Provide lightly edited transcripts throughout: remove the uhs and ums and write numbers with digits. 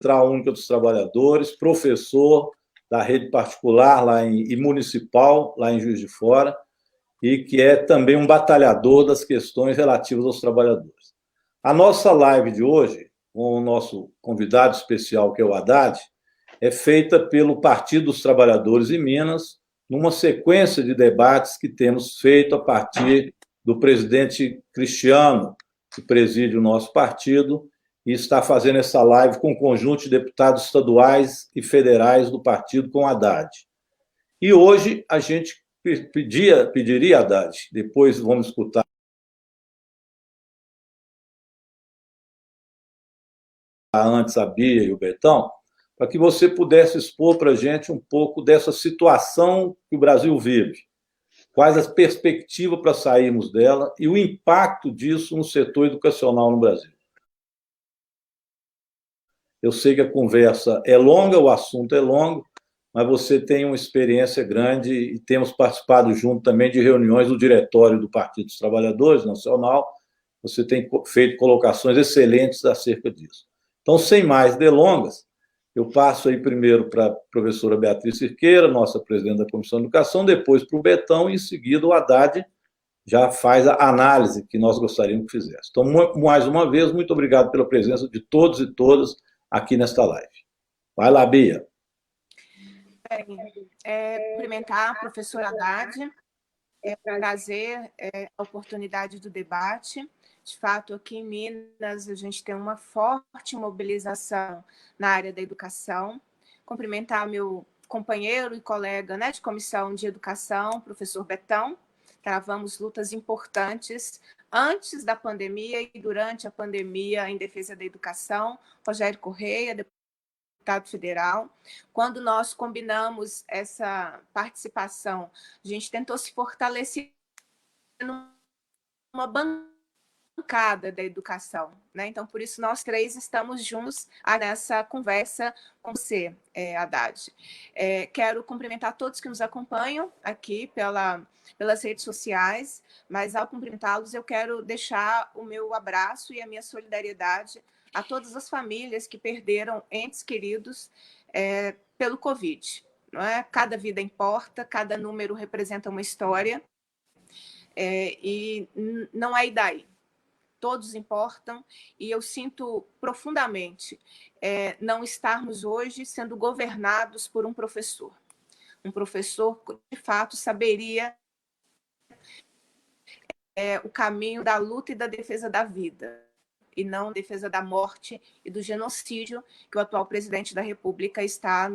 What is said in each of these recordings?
Central Única dos Trabalhadores, professor da rede particular e municipal, lá em Juiz de Fora, e que é também um batalhador das questões relativas aos trabalhadores. A nossa live de hoje, com o nosso convidado especial, que é o Haddad, é feita pelo Partido dos Trabalhadores em Minas, numa sequência de debates que temos feito a partir do presidente Cristiano, que preside o nosso partido, e está fazendo essa live com um conjunto de deputados estaduais e federais do partido com Haddad. E hoje a gente pediria, Haddad, depois vamos escutar antes a Bia e o Betão, para que você pudesse expor para a gente um pouco dessa situação que o Brasil vive, quais as perspectivas para sairmos dela e o impacto disso no setor educacional no Brasil. Eu sei que a conversa é longa, o assunto é longo, mas você tem uma experiência grande e temos participado junto também de reuniões do diretório do Partido dos Trabalhadores Nacional. Você tem feito colocações excelentes acerca disso. Então, sem mais delongas, eu passo aí primeiro para a professora Beatriz Cirqueira, nossa presidente da Comissão de Educação, depois para o Betão e, em seguida, o Haddad já faz a análise que nós gostaríamos que fizesse. Então, mais uma vez, muito obrigado pela presença de todos e todas aqui nesta live. Vai lá, Bia. Cumprimentar a professora Haddad, trazer a oportunidade do debate. De fato, aqui em Minas, a gente tem uma forte mobilização na área da educação. Cumprimentar meu companheiro e colega, né, de comissão de educação, professor Betão. Travamos lutas importantes antes da pandemia e durante a pandemia em defesa da educação. Rogério Correia, deputado federal. Quando nós combinamos essa participação, a gente tentou se fortalecer numa bancada da educação, né? Então, por isso, nós três estamos juntos nessa conversa com você, Haddad. Quero cumprimentar todos que nos acompanham aqui pelas redes sociais, mas, ao cumprimentá-los, eu quero deixar o meu abraço e a minha solidariedade a todas as famílias que perderam entes queridos pelo Covid. Não é? Cada vida importa, cada número representa uma história, e não é daí. Todos importam, e eu sinto profundamente não estarmos hoje sendo governados por um professor. Um professor que, de fato, saberia o caminho da luta e da defesa da vida, e não defesa da morte e do genocídio que o atual presidente da República está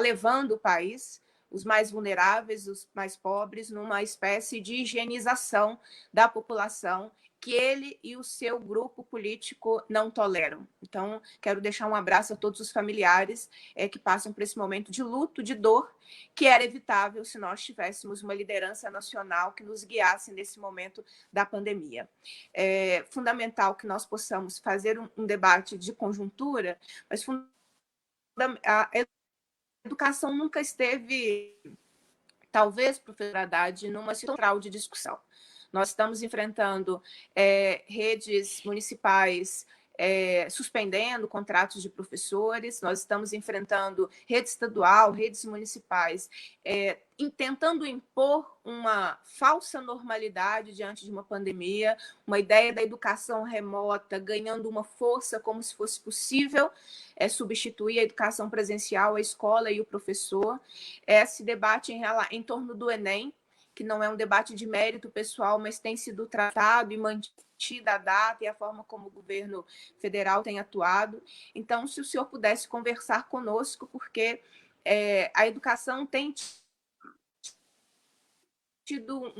levando o país, os mais vulneráveis, os mais pobres, numa espécie de higienização da população que ele e o seu grupo político não toleram. Então, quero deixar um abraço a todos os familiares que passam por esse momento de luto, de dor, que era evitável se nós tivéssemos uma liderança nacional que nos guiasse nesse momento da pandemia. É fundamental que nós possamos fazer um debate de conjuntura, mas a educação nunca esteve, talvez, professor Haddad, numa central de discussão. Nós estamos enfrentando redes municipais suspendendo contratos de professores, nós estamos enfrentando rede estadual, redes municipais, tentando impor uma falsa normalidade diante de uma pandemia, uma ideia da educação remota ganhando uma força como se fosse possível substituir a educação presencial, a escola e o professor. Esse debate em torno do Enem, que não é um debate de mérito pessoal, mas tem sido tratado e mantida a data e a forma como o governo federal tem atuado. Então, se o senhor pudesse conversar conosco, porque a educação tem tido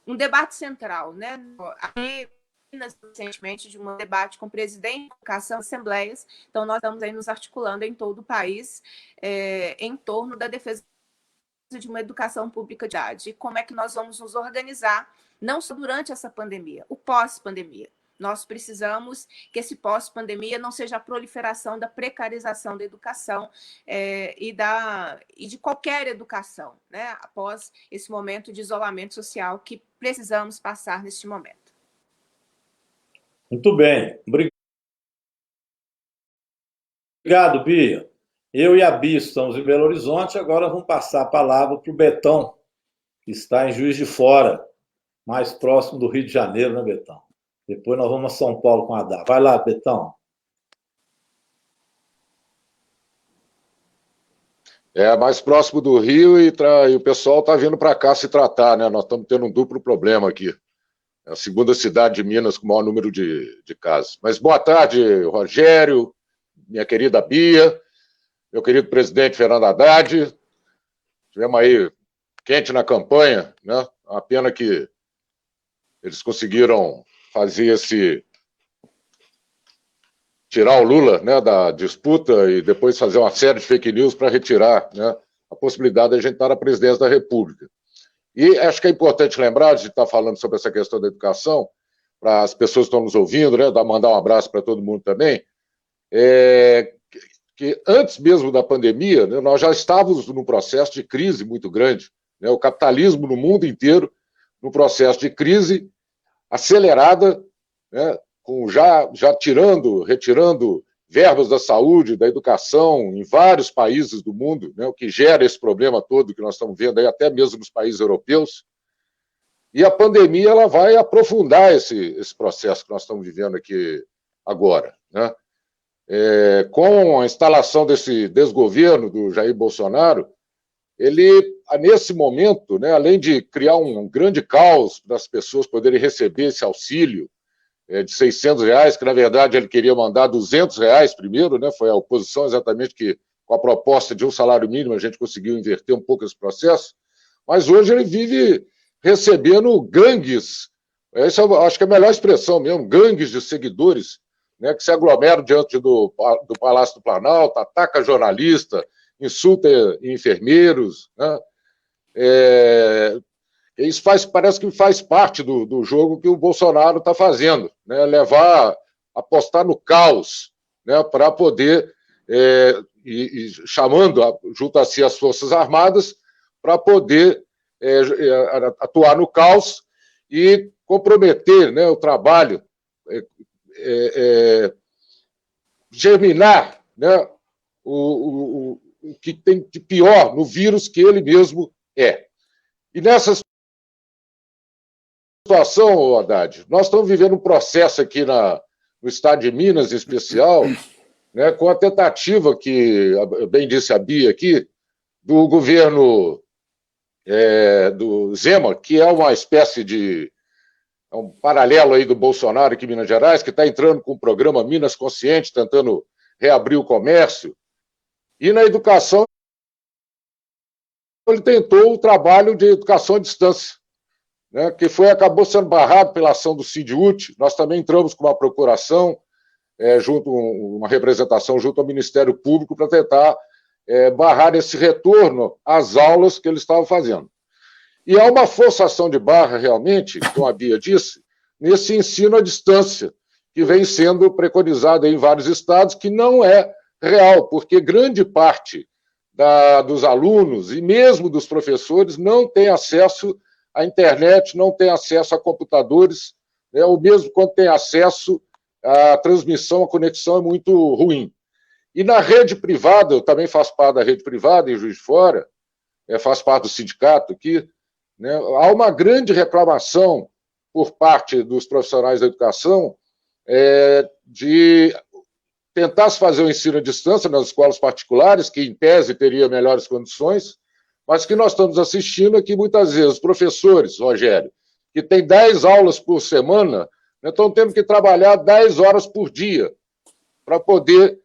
um debate central, né? Aqui, recentemente, de um debate com o presidente da educação, assembleias, então nós estamos aí nos articulando em todo o país em torno da defesa de uma educação pública de qualidade. E como é que nós vamos nos organizar, não só durante essa pandemia, o pós-pandemia. Nós precisamos que esse pós-pandemia não seja a proliferação da precarização da educação e de qualquer educação, né? Após esse momento de isolamento social que precisamos passar neste momento. Muito bem. Obrigado. Obrigado, Bia. Eu e a Bia estamos em Belo Horizonte, agora vamos passar a palavra para o Betão, que está em Juiz de Fora, mais próximo do Rio de Janeiro, né, Betão? Depois nós vamos a São Paulo com a Dá. Vai lá, Betão. É mais próximo do Rio e o pessoal está vindo para cá se tratar, né? Nós estamos tendo um duplo problema aqui. É a segunda cidade de Minas com o maior número de casos. Mas boa tarde, Rogério, minha querida Bia, meu querido presidente Fernando Haddad. Tivemos aí quente na campanha, né? Uma pena que eles conseguiram fazer tirar o Lula, né, da disputa e depois fazer uma série de fake news para retirar, né, a possibilidade de a gente estar na presidência da República. E acho que é importante lembrar, de estar falando sobre essa questão da educação, para as pessoas que estão nos ouvindo, né, mandar um abraço para todo mundo também, que antes mesmo da pandemia, né, nós já estávamos num processo de crise muito grande, né, o capitalismo no mundo inteiro, num processo de crise acelerada, né, já retirando verbas da saúde, da educação, em vários países do mundo, né, o que gera esse problema todo que nós estamos vendo aí, até mesmo nos países europeus. E a pandemia ela vai aprofundar esse processo que nós estamos vivendo aqui agora, né? Com a instalação desse desgoverno do Jair Bolsonaro, ele, nesse momento, né, além de criar um grande caos para as pessoas poderem receber esse auxílio de R$600, que na verdade ele queria mandar R$200 primeiro, né, foi a oposição exatamente que, com a proposta de um salário mínimo, a gente conseguiu inverter um pouco esse processo, mas hoje ele vive recebendo gangues, essa eu acho que é a melhor expressão mesmo, gangues de seguidores, né, que se aglomeram diante do Palácio do Planalto, ataca jornalista, insulta enfermeiros, né? Isso parece que faz parte do jogo que o Bolsonaro está fazendo, né? Apostar no caos, né? Para poder, chamando junto a si as Forças Armadas, para poder atuar no caos e comprometer, né, o trabalho, germinar, né, o que tem de pior no vírus que ele mesmo é. E nessa situação, Haddad, nós estamos vivendo um processo aqui no estado de Minas, em especial, né, com a tentativa que, bem disse a Bia aqui, do governo do Zema, que é uma espécie de um paralelo aí do Bolsonaro aqui em Minas Gerais, que está entrando com o programa Minas Consciente, tentando reabrir o comércio. E na educação, ele tentou o trabalho de educação à distância, né, que acabou sendo barrado pela ação do CID-UT. Nós também entramos com uma procuração, uma representação junto ao Ministério Público para tentar barrar esse retorno às aulas que eles estavam fazendo. E há uma forçação de barra, realmente, como a Bia disse, nesse ensino à distância, que vem sendo preconizado em vários estados, que não é real, porque grande parte dos alunos e mesmo dos professores não tem acesso à internet, não tem acesso a computadores, né, ou mesmo quando tem acesso, a transmissão, a conexão é muito ruim. E na rede privada, eu também faço parte da rede privada, em Juiz de Fora, faço parte do sindicato aqui, né, há uma grande reclamação por parte dos profissionais da educação de tentar se fazer o ensino à distância nas escolas particulares, que em tese teria melhores condições, mas que nós estamos assistindo aqui muitas vezes professores, Rogério, que tem 10 aulas por semana, né, estão tendo que trabalhar 10 horas por dia para poder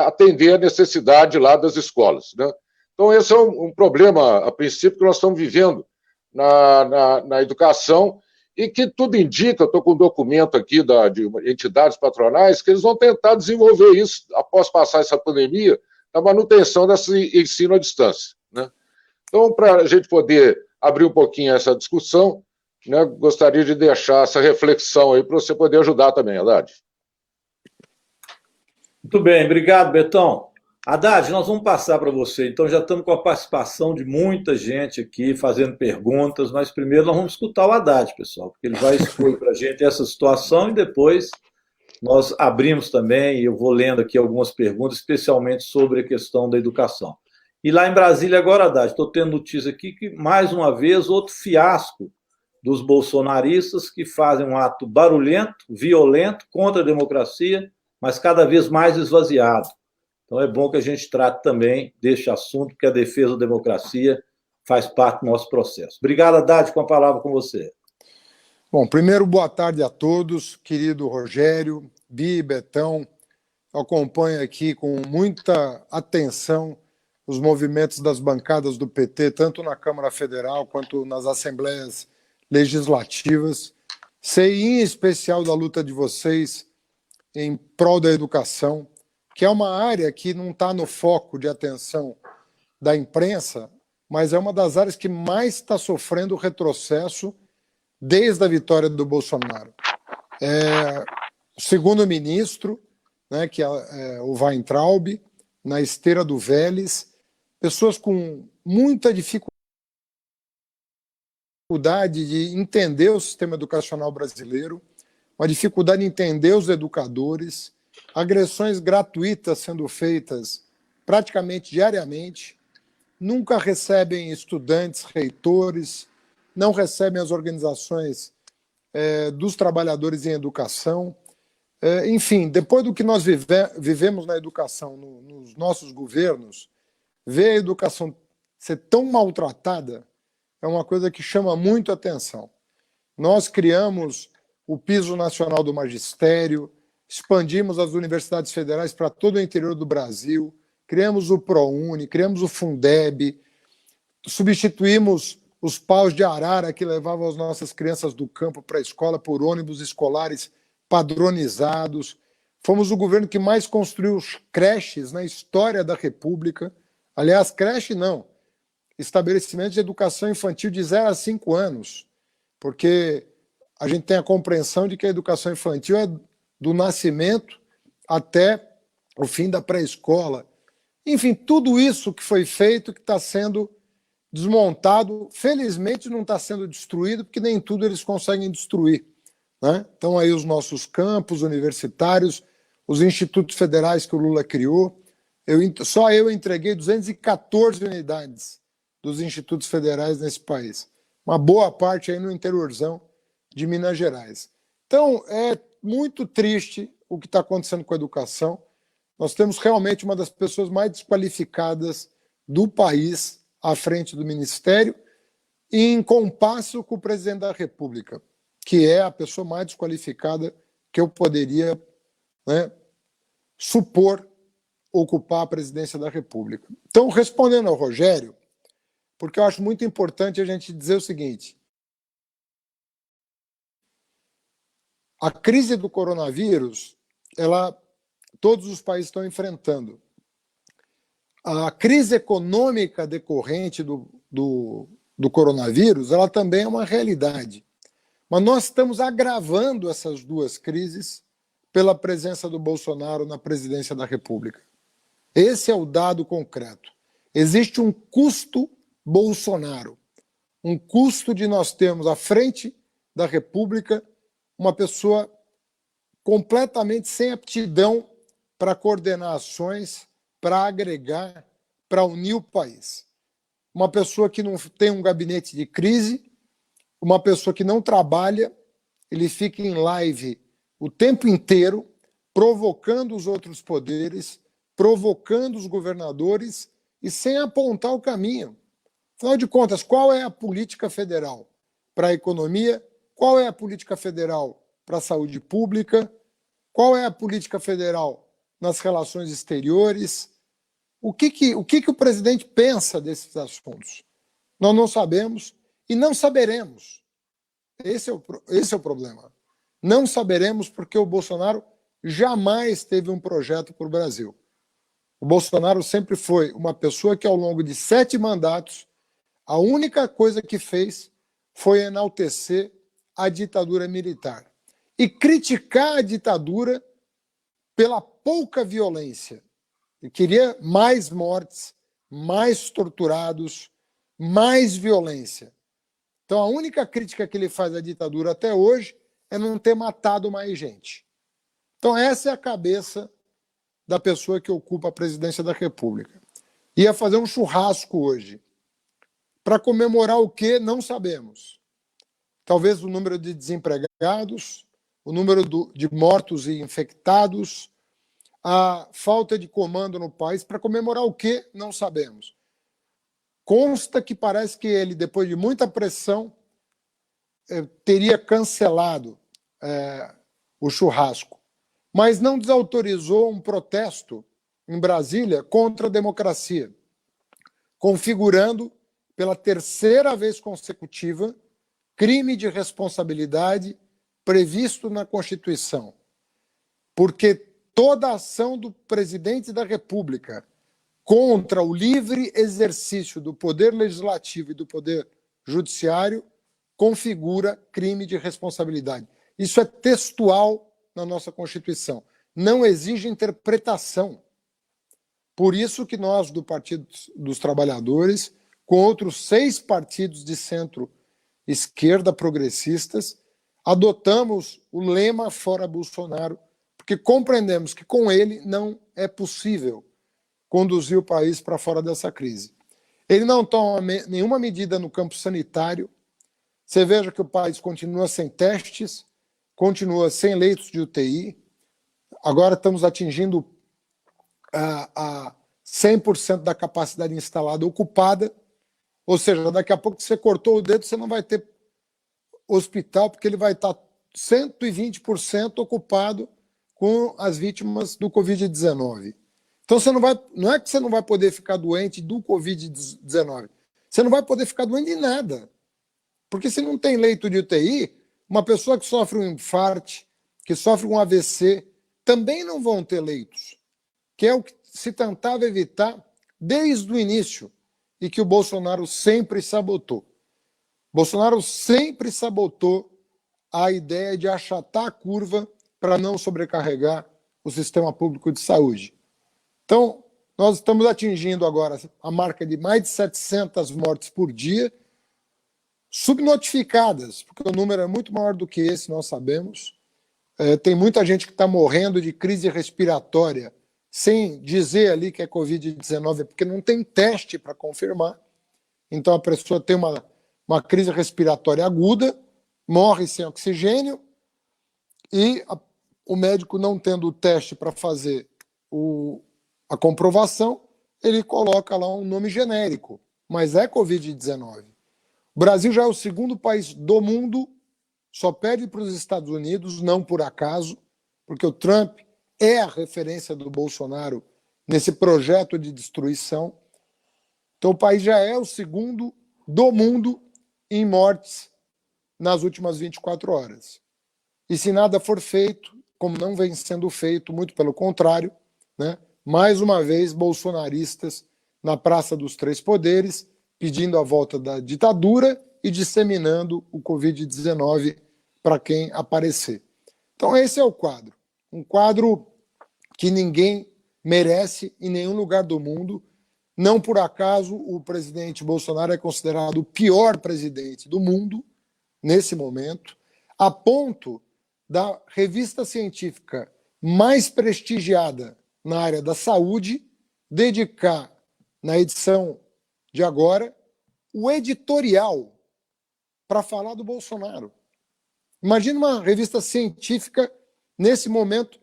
atender a necessidade lá das escolas, né? Então, esse é um problema, a princípio, que nós estamos vivendo na educação e que tudo indica, estou com um documento aqui de entidades patronais, que eles vão tentar desenvolver isso, após passar essa pandemia, na manutenção desse ensino à distância, né? Então, para a gente poder abrir um pouquinho essa discussão, né, gostaria de deixar essa reflexão aí para você poder ajudar também, Haddad. Muito bem, obrigado, Betão. Haddad, nós vamos passar para você. Então, já estamos com a participação de muita gente aqui fazendo perguntas, mas primeiro nós vamos escutar o Haddad, pessoal, porque ele vai expor para a gente essa situação e depois nós abrimos também, e eu vou lendo aqui algumas perguntas, especialmente sobre a questão da educação. E lá em Brasília, agora, Haddad, estou tendo notícia aqui que, mais uma vez, outro fiasco dos bolsonaristas que fazem um ato barulhento, violento, contra a democracia, mas cada vez mais esvaziado. Então é bom que a gente trate também deste assunto, porque a defesa da democracia faz parte do nosso processo. Obrigado, Haddad, com a palavra com você. Bom, primeiro, boa tarde a todos, querido Rogério, Bi, Betão. Eu acompanho aqui com muita atenção os movimentos das bancadas do PT, tanto na Câmara Federal quanto nas assembleias legislativas. Sei em especial da luta de vocês em prol da educação, que é uma área que não está no foco de atenção da imprensa, mas é uma das áreas que mais está sofrendo retrocesso desde a vitória do Bolsonaro. O segundo ministro, né, que é o Weintraub, na esteira do Vélez, pessoas com muita dificuldade de entender o sistema educacional brasileiro, uma dificuldade de entender os educadores, agressões gratuitas sendo feitas praticamente diariamente, nunca recebem estudantes, reitores, não recebem as organizações dos trabalhadores em educação. Enfim, depois do que nós vivemos na educação, nos nossos governos, ver a educação ser tão maltratada é uma coisa que chama muito atenção. Nós criamos o Piso Nacional do Magistério, expandimos as universidades federais para todo o interior do Brasil, criamos o ProUni, criamos o Fundeb, substituímos os paus de arara que levavam as nossas crianças do campo para a escola por ônibus escolares padronizados. Fomos o governo que mais construiu creches na história da República. Aliás, creche não, estabelecimentos de educação infantil de 0 a 5 anos, porque a gente tem a compreensão de que a educação infantil é do nascimento até o fim da pré-escola. Enfim, tudo isso que foi feito, que está sendo desmontado, felizmente não está sendo destruído, porque nem tudo eles conseguem destruir, né? Então aí os nossos campos universitários, os institutos federais que o Lula criou, só eu entreguei 214 unidades dos institutos federais nesse país, uma boa parte aí no interiorzão de Minas Gerais. Então é muito triste o que está acontecendo com a educação. Nós temos realmente uma das pessoas mais desqualificadas do país à frente do Ministério, em compasso com o presidente da República, que é a pessoa mais desqualificada que eu poderia, né, supor ocupar a presidência da República. Então, respondendo ao Rogério, porque eu acho muito importante a gente dizer o seguinte: a crise do coronavírus, todos os países estão enfrentando. A crise econômica decorrente do coronavírus, ela também é uma realidade. Mas nós estamos agravando essas duas crises pela presença do Bolsonaro na presidência da República. Esse é o dado concreto. Existe um custo Bolsonaro, um custo de nós termos à frente da República uma pessoa completamente sem aptidão para coordenar ações, para agregar, para unir o país. Uma pessoa que não tem um gabinete de crise, uma pessoa que não trabalha, ele fica em live o tempo inteiro, provocando os outros poderes, provocando os governadores e sem apontar o caminho. Afinal de contas, qual é a política federal para a economia? Qual é a política federal para a saúde pública? Qual é a política federal nas relações exteriores? O que o presidente pensa desses assuntos? Nós não sabemos e não saberemos. Esse é o problema. Não saberemos porque o Bolsonaro jamais teve um projeto para o Brasil. O Bolsonaro sempre foi uma pessoa que, ao longo de 7 mandatos, a única coisa que fez foi enaltecer a ditadura militar e criticar a ditadura pela pouca violência. Ele queria mais mortes, mais torturados, mais violência. Então, a única crítica que ele faz à ditadura até hoje é não ter matado mais gente. Então, essa é a cabeça da pessoa que ocupa a presidência da República. Ia fazer um churrasco hoje. Para comemorar o quê? Não sabemos. Talvez o número de desempregados, o número de mortos e infectados, a falta de comando no país. Para comemorar o quê? Não sabemos. Consta que parece que ele, depois de muita pressão, teria cancelado o churrasco, mas não desautorizou um protesto em Brasília contra a democracia, configurando, pela terceira vez consecutiva, crime de responsabilidade previsto na Constituição. Porque toda ação do presidente da República contra o livre exercício do poder legislativo e do poder judiciário configura crime de responsabilidade. Isso é textual na nossa Constituição. Não exige interpretação. Por isso que nós, do Partido dos Trabalhadores, com outros 6 partidos de centro-esquerda progressistas, adotamos o lema Fora Bolsonaro, porque compreendemos que com ele não é possível conduzir o país para fora dessa crise. Ele não toma nenhuma medida no campo sanitário. Você veja que o país continua sem testes, continua sem leitos de UTI. Agora estamos atingindo a 100% da capacidade instalada ocupada. Ou seja, daqui a pouco você cortou o dedo, você não vai ter hospital, porque ele vai estar 120% ocupado com as vítimas do Covid-19. Então, não é que você não vai poder ficar doente do Covid-19, você não vai poder ficar doente de nada. Porque se não tem leito de UTI, uma pessoa que sofre um infarto, que sofre um AVC, também não vão ter leitos, que é o que se tentava evitar desde o início e que o Bolsonaro sempre sabotou. Bolsonaro sempre sabotou a ideia de achatar a curva para não sobrecarregar o sistema público de saúde. Então, nós estamos atingindo agora a marca de mais de 700 mortes por dia, subnotificadas, porque o número é muito maior do que esse, nós sabemos. Tem muita gente que está morrendo de crise respiratória, sem dizer ali que é Covid-19, porque não tem teste para confirmar. Então, a pessoa tem uma crise respiratória aguda, morre sem oxigênio, e o médico, não tendo o teste para fazer a comprovação, ele coloca lá um nome genérico, mas é Covid-19. O Brasil já é o segundo país do mundo, só perde para os Estados Unidos, não por acaso, porque o Trump é a referência do Bolsonaro nesse projeto de destruição. Então, o país já é o segundo do mundo em mortes nas últimas 24 horas. E se nada for feito, como não vem sendo feito, muito pelo contrário, né? Mais uma vez, bolsonaristas na Praça dos Três Poderes, pedindo a volta da ditadura e disseminando o Covid-19 para quem aparecer. Então, esse é o quadro. Um quadro que ninguém merece em nenhum lugar do mundo. Não por acaso o presidente Bolsonaro é considerado o pior presidente do mundo nesse momento, a ponto da revista científica mais prestigiada na área da saúde dedicar, na edição de agora, o editorial para falar do Bolsonaro. Imagina uma revista científica, nesse momento,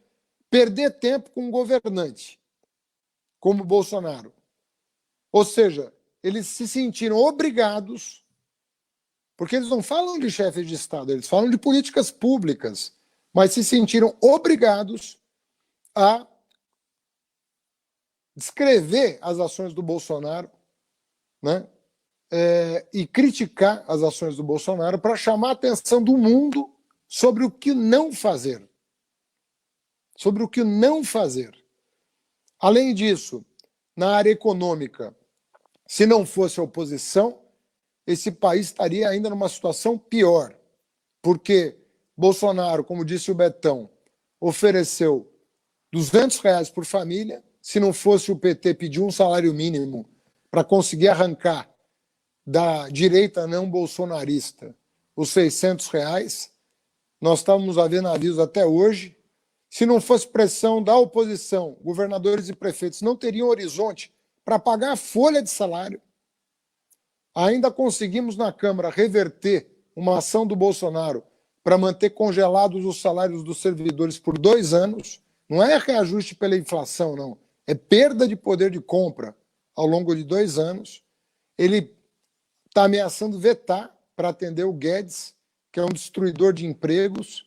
perder tempo com um governante como o Bolsonaro. Ou seja, eles se sentiram obrigados, porque eles não falam de chefes de Estado, eles falam de políticas públicas, mas se sentiram obrigados a descrever as ações do Bolsonaro, né? E criticar as ações do Bolsonaro para chamar a atenção do mundo sobre o que não fazer. Sobre o que não fazer. Além disso, na área econômica, se não fosse a oposição, esse país estaria ainda numa situação pior, porque Bolsonaro, como disse o Betão, ofereceu R$200 por família. Se não fosse o PT pedir um salário mínimo para conseguir arrancar da direita não bolsonarista os R$600, nós estávamos a ver navios até hoje se não fosse pressão da oposição, governadores e prefeitos não teriam horizonte para pagar a folha de salário. Ainda conseguimos na Câmara reverter uma ação do Bolsonaro para manter congelados os salários dos servidores por 2 anos. Não é reajuste pela inflação, não. É perda de poder de compra ao longo de 2 anos. Ele está ameaçando vetar para atender o Guedes, que é um destruidor de empregos,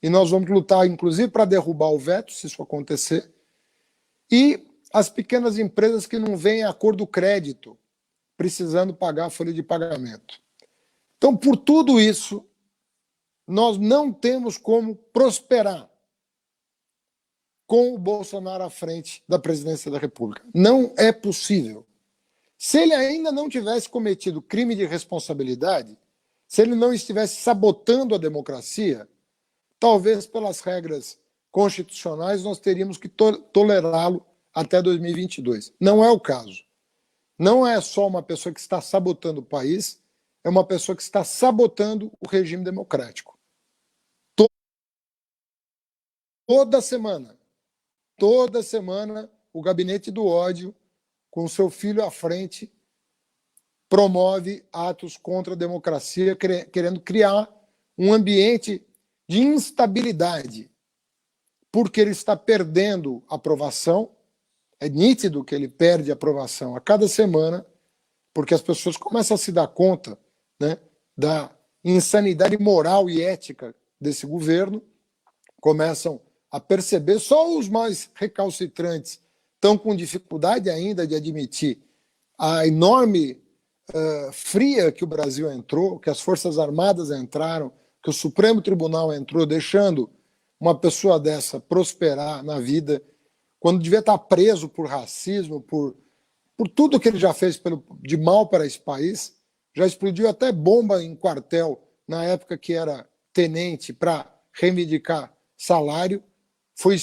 e nós vamos lutar, inclusive, para derrubar o veto, se isso acontecer. E as pequenas empresas que não veem a cor do crédito, precisando pagar a folha de pagamento. Então, por tudo isso, nós não temos como prosperar com o Bolsonaro à frente da presidência da República. Não é possível. Se ele ainda não tivesse cometido crime de responsabilidade, se ele não estivesse sabotando a democracia, talvez pelas regras constitucionais nós teríamos que tolerá-lo até 2022. Não é o caso. Não é só uma pessoa que está sabotando o país, é uma pessoa que está sabotando o regime democrático. Toda semana, o gabinete do ódio, com seu filho à frente, promove atos contra a democracia, querendo criar um ambiente de instabilidade, porque ele está perdendo aprovação. É nítido que ele perde aprovação a cada semana, porque as pessoas começam a se dar conta, né, da insanidade moral e ética desse governo, começam a perceber. Só os mais recalcitrantes estão com dificuldade ainda de admitir a enorme fria que o Brasil entrou, que as Forças Armadas entraram, que o Supremo Tribunal entrou, deixando uma pessoa dessa prosperar na vida, quando devia estar preso por racismo, por tudo que ele já fez de mal para esse país. Já explodiu até bomba em quartel na época que era tenente para reivindicar salário. Foi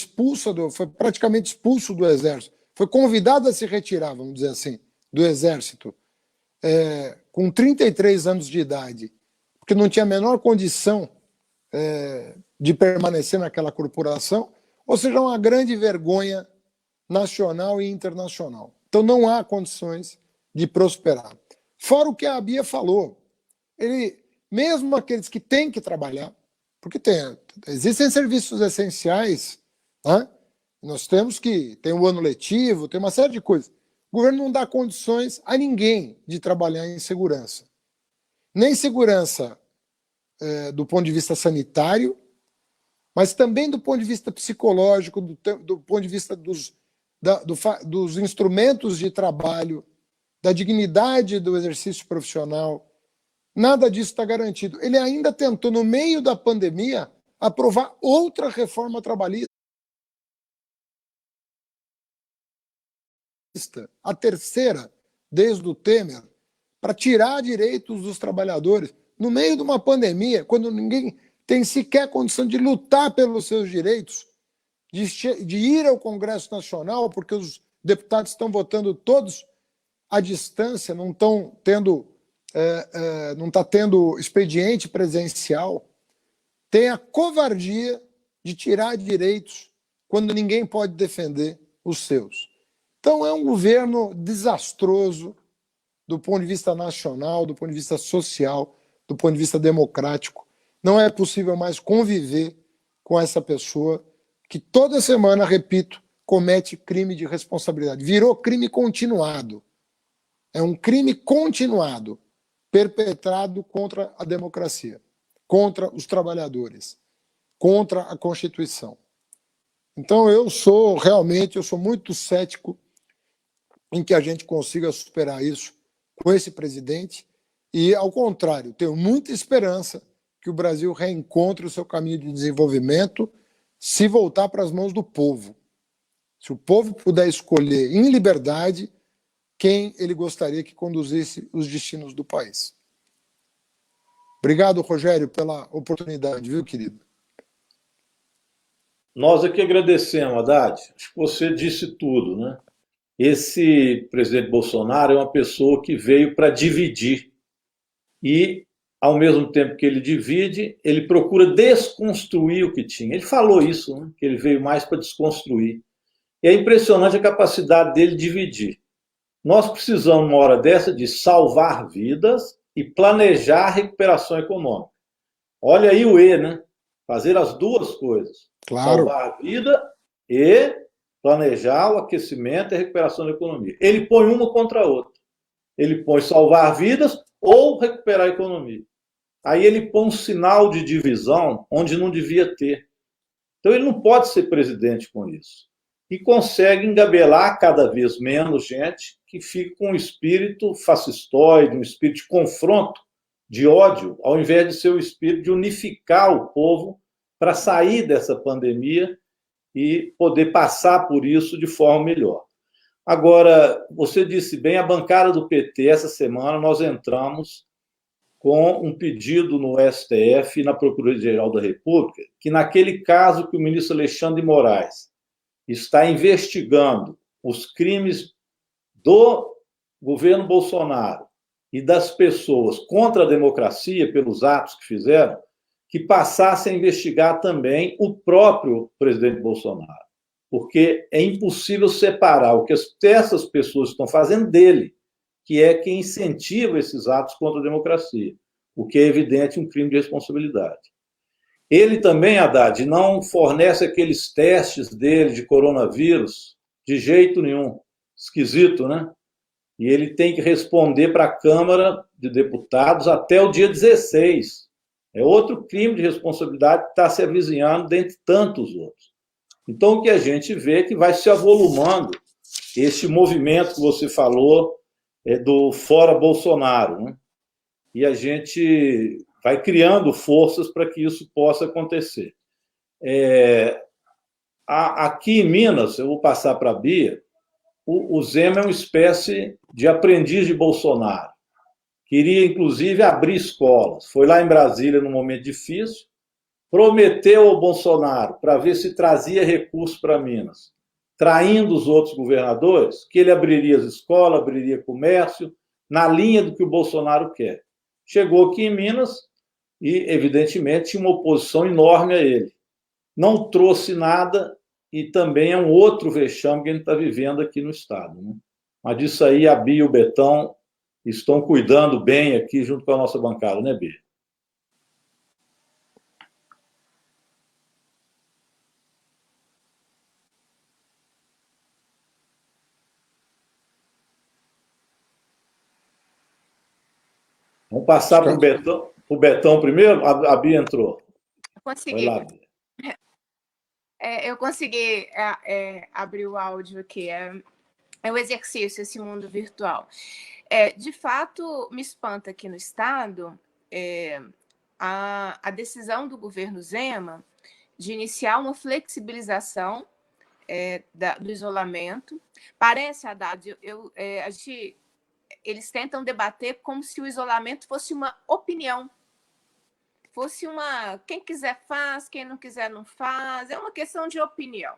praticamente expulso do Exército. Foi convidado a se retirar, vamos dizer assim, do Exército, com 33 anos de idade, porque não tinha a menor condição de permanecer naquela corporação. Ou seja, uma grande vergonha nacional e internacional. Então não há condições de prosperar. Fora o que a Bia falou, mesmo aqueles que têm que trabalhar, porque existem serviços essenciais, né? Nós tem o ano letivo, tem uma série de coisas. O governo não dá condições a ninguém de trabalhar em segurança. Nem segurança do ponto de vista sanitário, mas também do ponto de vista psicológico, do ponto de vista dos instrumentos de trabalho, da dignidade do exercício profissional. Nada disso está garantido. Ele ainda tentou, no meio da pandemia, aprovar outra reforma trabalhista, a terceira, desde o Temer, para tirar direitos dos trabalhadores, no meio de uma pandemia, quando ninguém tem sequer condição de lutar pelos seus direitos, de ir ao Congresso Nacional, porque os deputados estão votando todos à distância, não está tendo expediente presencial. Tem a covardia de tirar direitos quando ninguém pode defender os seus. Então é um governo desastroso do ponto de vista nacional, do ponto de vista social, do ponto de vista democrático. Não é possível mais conviver com essa pessoa que toda semana, repito, comete crime de responsabilidade. Virou crime continuado. É um crime continuado, perpetrado contra a democracia, contra os trabalhadores, contra a Constituição. Então eu sou muito cético em que a gente consiga superar isso com esse presidente e, ao contrário, tenho muita esperança que o Brasil reencontre o seu caminho de desenvolvimento se voltar para as mãos do povo. Se o povo puder escolher em liberdade quem ele gostaria que conduzisse os destinos do país. Obrigado, Rogério, pela oportunidade, viu, querido? Nós aqui agradecemos, Haddad. Acho que você disse tudo, né? Esse presidente Bolsonaro é uma pessoa que veio para dividir. E ao mesmo tempo que ele divide, ele procura desconstruir o que tinha. Ele falou isso, né? Que ele veio mais para desconstruir. E é impressionante a capacidade dele de dividir. Nós precisamos, uma hora dessa, de salvar vidas e planejar a recuperação econômica. Olha aí o E, né? Fazer as duas coisas. Claro. Salvar a vida e planejar o aquecimento e a recuperação da economia. Ele põe uma contra a outra. Ele põe salvar vidas ou recuperar a economia. Aí ele põe um sinal de divisão onde não devia ter. Então ele não pode ser presidente com isso. E consegue engabelar cada vez menos gente que fica com um espírito fascistoide, um espírito de confronto, de ódio, ao invés de ser o espírito de unificar o povo para sair dessa pandemia e poder passar por isso de forma melhor. Agora, você disse bem, a bancada do PT, essa semana, nós entramos com um pedido no STF e na Procuradoria-Geral da República, que naquele caso que o ministro Alexandre de Moraes está investigando os crimes do governo Bolsonaro e das pessoas contra a democracia, pelos atos que fizeram, que passasse a investigar também o próprio presidente Bolsonaro. Porque é impossível separar o que essas pessoas estão fazendo dele, que é quem incentiva esses atos contra a democracia, o que é evidente um crime de responsabilidade. Ele também, Haddad, não fornece aqueles testes dele de coronavírus de jeito nenhum. Esquisito, né? E ele tem que responder para a Câmara de Deputados até o dia 16. É outro crime de responsabilidade que está se avizinhando dentre tantos outros. Então, o que a gente vê é que vai se avolumando esse movimento que você falou do fora Bolsonaro, né? E a gente vai criando forças para que isso possa acontecer. Aqui em Minas, eu vou passar para a Bia, o Zema é uma espécie de aprendiz de Bolsonaro. Queria, inclusive, abrir escolas. Foi lá em Brasília, num momento difícil, prometeu ao Bolsonaro, para ver se trazia recursos para Minas, traindo os outros governadores, que ele abriria as escolas, abriria comércio, na linha do que o Bolsonaro quer. Chegou aqui em Minas e, evidentemente, tinha uma oposição enorme a ele. Não trouxe nada e também é um outro vexame que a gente está vivendo aqui no Estado, né? Mas disso aí a Bia e o Betão estão cuidando bem aqui junto com a nossa bancada, né, Bia? Vamos passar para o Betão primeiro? A Bia entrou. Consegui. Vai lá, Bia. Eu consegui abrir o áudio aqui. É o exercício, esse mundo virtual. De fato, me espanta aqui no Estado a decisão do governo Zema de iniciar uma flexibilização do isolamento. Parece, Haddad, eles tentam debater como se o isolamento fosse uma opinião. Fosse quem quiser faz, quem não quiser não faz. É uma questão de opinião.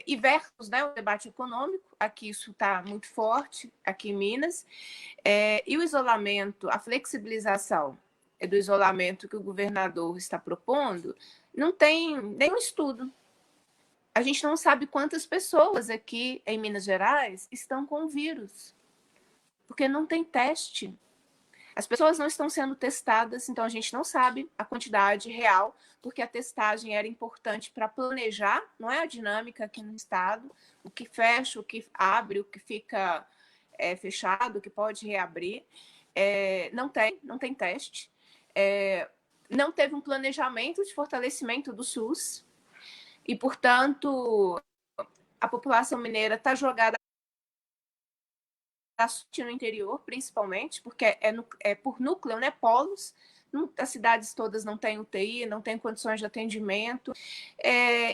E versus, né, o debate econômico, aqui isso está muito forte, aqui em Minas, e o isolamento, a flexibilização do isolamento que o governador está propondo, não tem nenhum estudo. A gente não sabe quantas pessoas aqui em Minas Gerais estão com o vírus, porque não tem teste. As pessoas não estão sendo testadas, então a gente não sabe a quantidade real, porque a testagem era importante para planejar, não é a dinâmica aqui no Estado, o que fecha, o que abre, o que fica fechado, o que pode reabrir. Não tem teste. Não teve um planejamento de fortalecimento do SUS e, portanto, a população mineira está jogada no interior, principalmente, porque é por núcleo, né? Polos. As cidades todas não têm UTI, não têm condições de atendimento.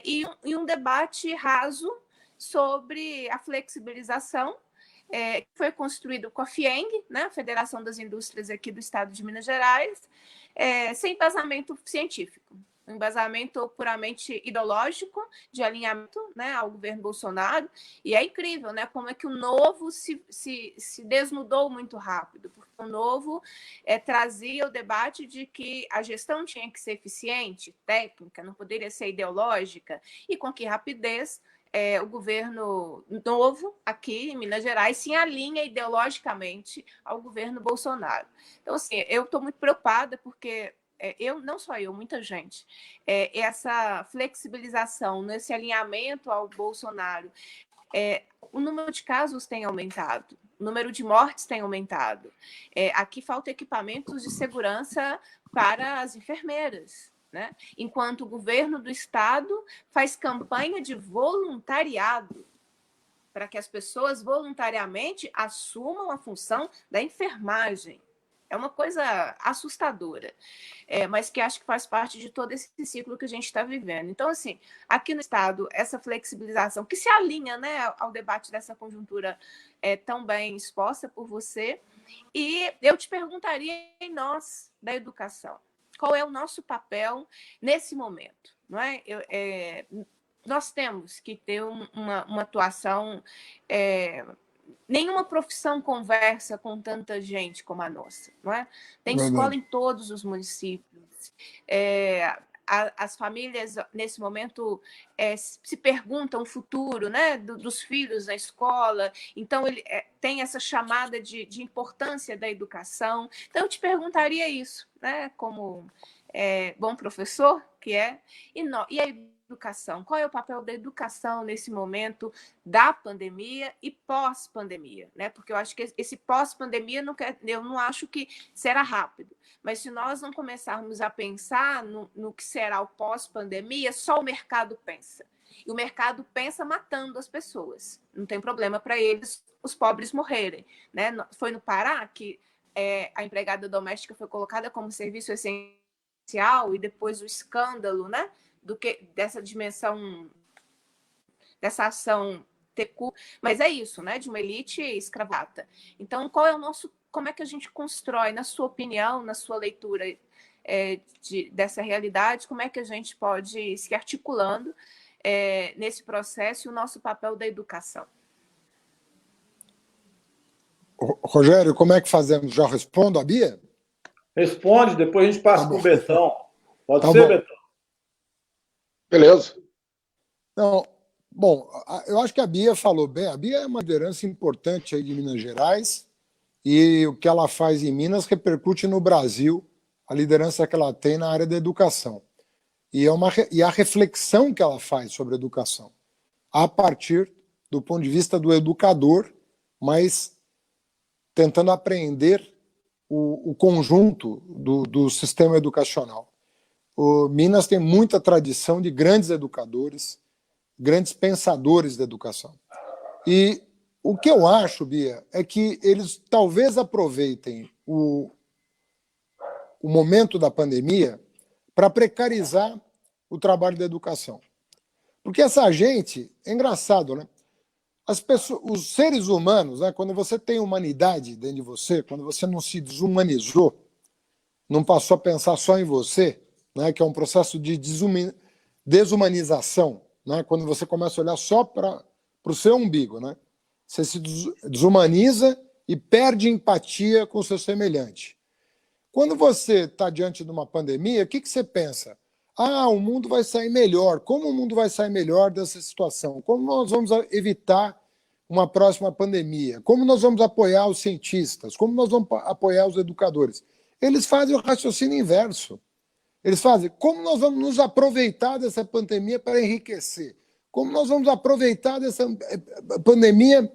E um debate raso sobre a flexibilização, que foi construído com a FIENG, né? A Federação das Indústrias aqui do Estado de Minas Gerais, sem embasamento científico. um embasamento puramente ideológico, de alinhamento, né, ao governo Bolsonaro, e é incrível, né, como é que o Novo se desnudou muito rápido, porque o Novo trazia o debate de que a gestão tinha que ser eficiente, técnica, não poderia ser ideológica, e com que rapidez o governo Novo, aqui em Minas Gerais, se alinha ideologicamente ao governo Bolsonaro. Então, assim, eu estou muito preocupada, porque não só eu, muita gente, essa flexibilização, esse alinhamento ao Bolsonaro, o número de casos tem aumentado, o número de mortes tem aumentado. Aqui falta equipamentos de segurança para as enfermeiras, né? Enquanto o governo do estado faz campanha de voluntariado para que as pessoas voluntariamente assumam a função da enfermagem. É uma coisa assustadora, mas que acho que faz parte de todo esse ciclo que a gente está vivendo. Então, assim, aqui no Estado, essa flexibilização que se alinha, né, ao debate dessa conjuntura tão bem exposta por você. E eu te perguntaria, em nós, da educação, qual é o nosso papel nesse momento? Não é? Nós temos que ter uma atuação... Nenhuma profissão conversa com tanta gente como a nossa, não é? Tem escola em todos os municípios. As famílias, nesse momento, se perguntam o futuro, né, dos filhos na escola. Então, ele tem essa chamada de importância da educação. Então, eu te perguntaria isso, né, como bom professor que é, e a educação? Qual é o papel da educação nesse momento da pandemia e pós-pandemia, né? Porque eu acho que esse pós-pandemia eu não acho que será rápido, mas se nós não começarmos a pensar no que será o pós-pandemia, só o mercado pensa. E o mercado pensa matando as pessoas. Não tem problema para eles os pobres morrerem, né? Foi no Pará que a empregada doméstica foi colocada como serviço essencial, e depois o escândalo, né, dessa dimensão, dessa ação mas é isso, né, de uma elite escravata. Então, como é que a gente constrói, na sua opinião, na sua leitura dessa realidade, como é que a gente pode se articulando nesse processo, e o nosso papel da educação? Rogério, como é que fazemos? Já respondo a Bia? Responde, depois a gente passa para o Betão. Pode Tá ser, bom. Betão? Beleza. Não, bom, eu acho que a Bia falou bem. A Bia é uma liderança importante aí de Minas Gerais, e o que ela faz em Minas repercute no Brasil, a liderança que ela tem na área da educação. E a reflexão que ela faz sobre a educação, a partir do ponto de vista do educador, mas tentando aprender o conjunto do sistema educacional. O Minas tem muita tradição de grandes educadores, grandes pensadores da educação. E o que eu acho, Bia, é que eles talvez aproveitem o momento da pandemia para precarizar o trabalho da educação. Porque essa gente, é engraçado, né? Os seres humanos, né, quando você tem humanidade dentro de você, quando você não se desumanizou, não passou a pensar só em você, né, que é um processo de desumanização, né, quando você começa a olhar só para o seu umbigo, né, você se desumaniza e perde empatia com o seu semelhante. Quando você está diante de uma pandemia, o que você pensa? O mundo vai sair melhor. Como o mundo vai sair melhor dessa situação? Como nós vamos evitar uma próxima pandemia? Como nós vamos apoiar os cientistas? Como nós vamos apoiar os educadores? Eles fazem o raciocínio inverso. Eles fazem como nós vamos nos aproveitar dessa pandemia para enriquecer? Como nós vamos aproveitar dessa pandemia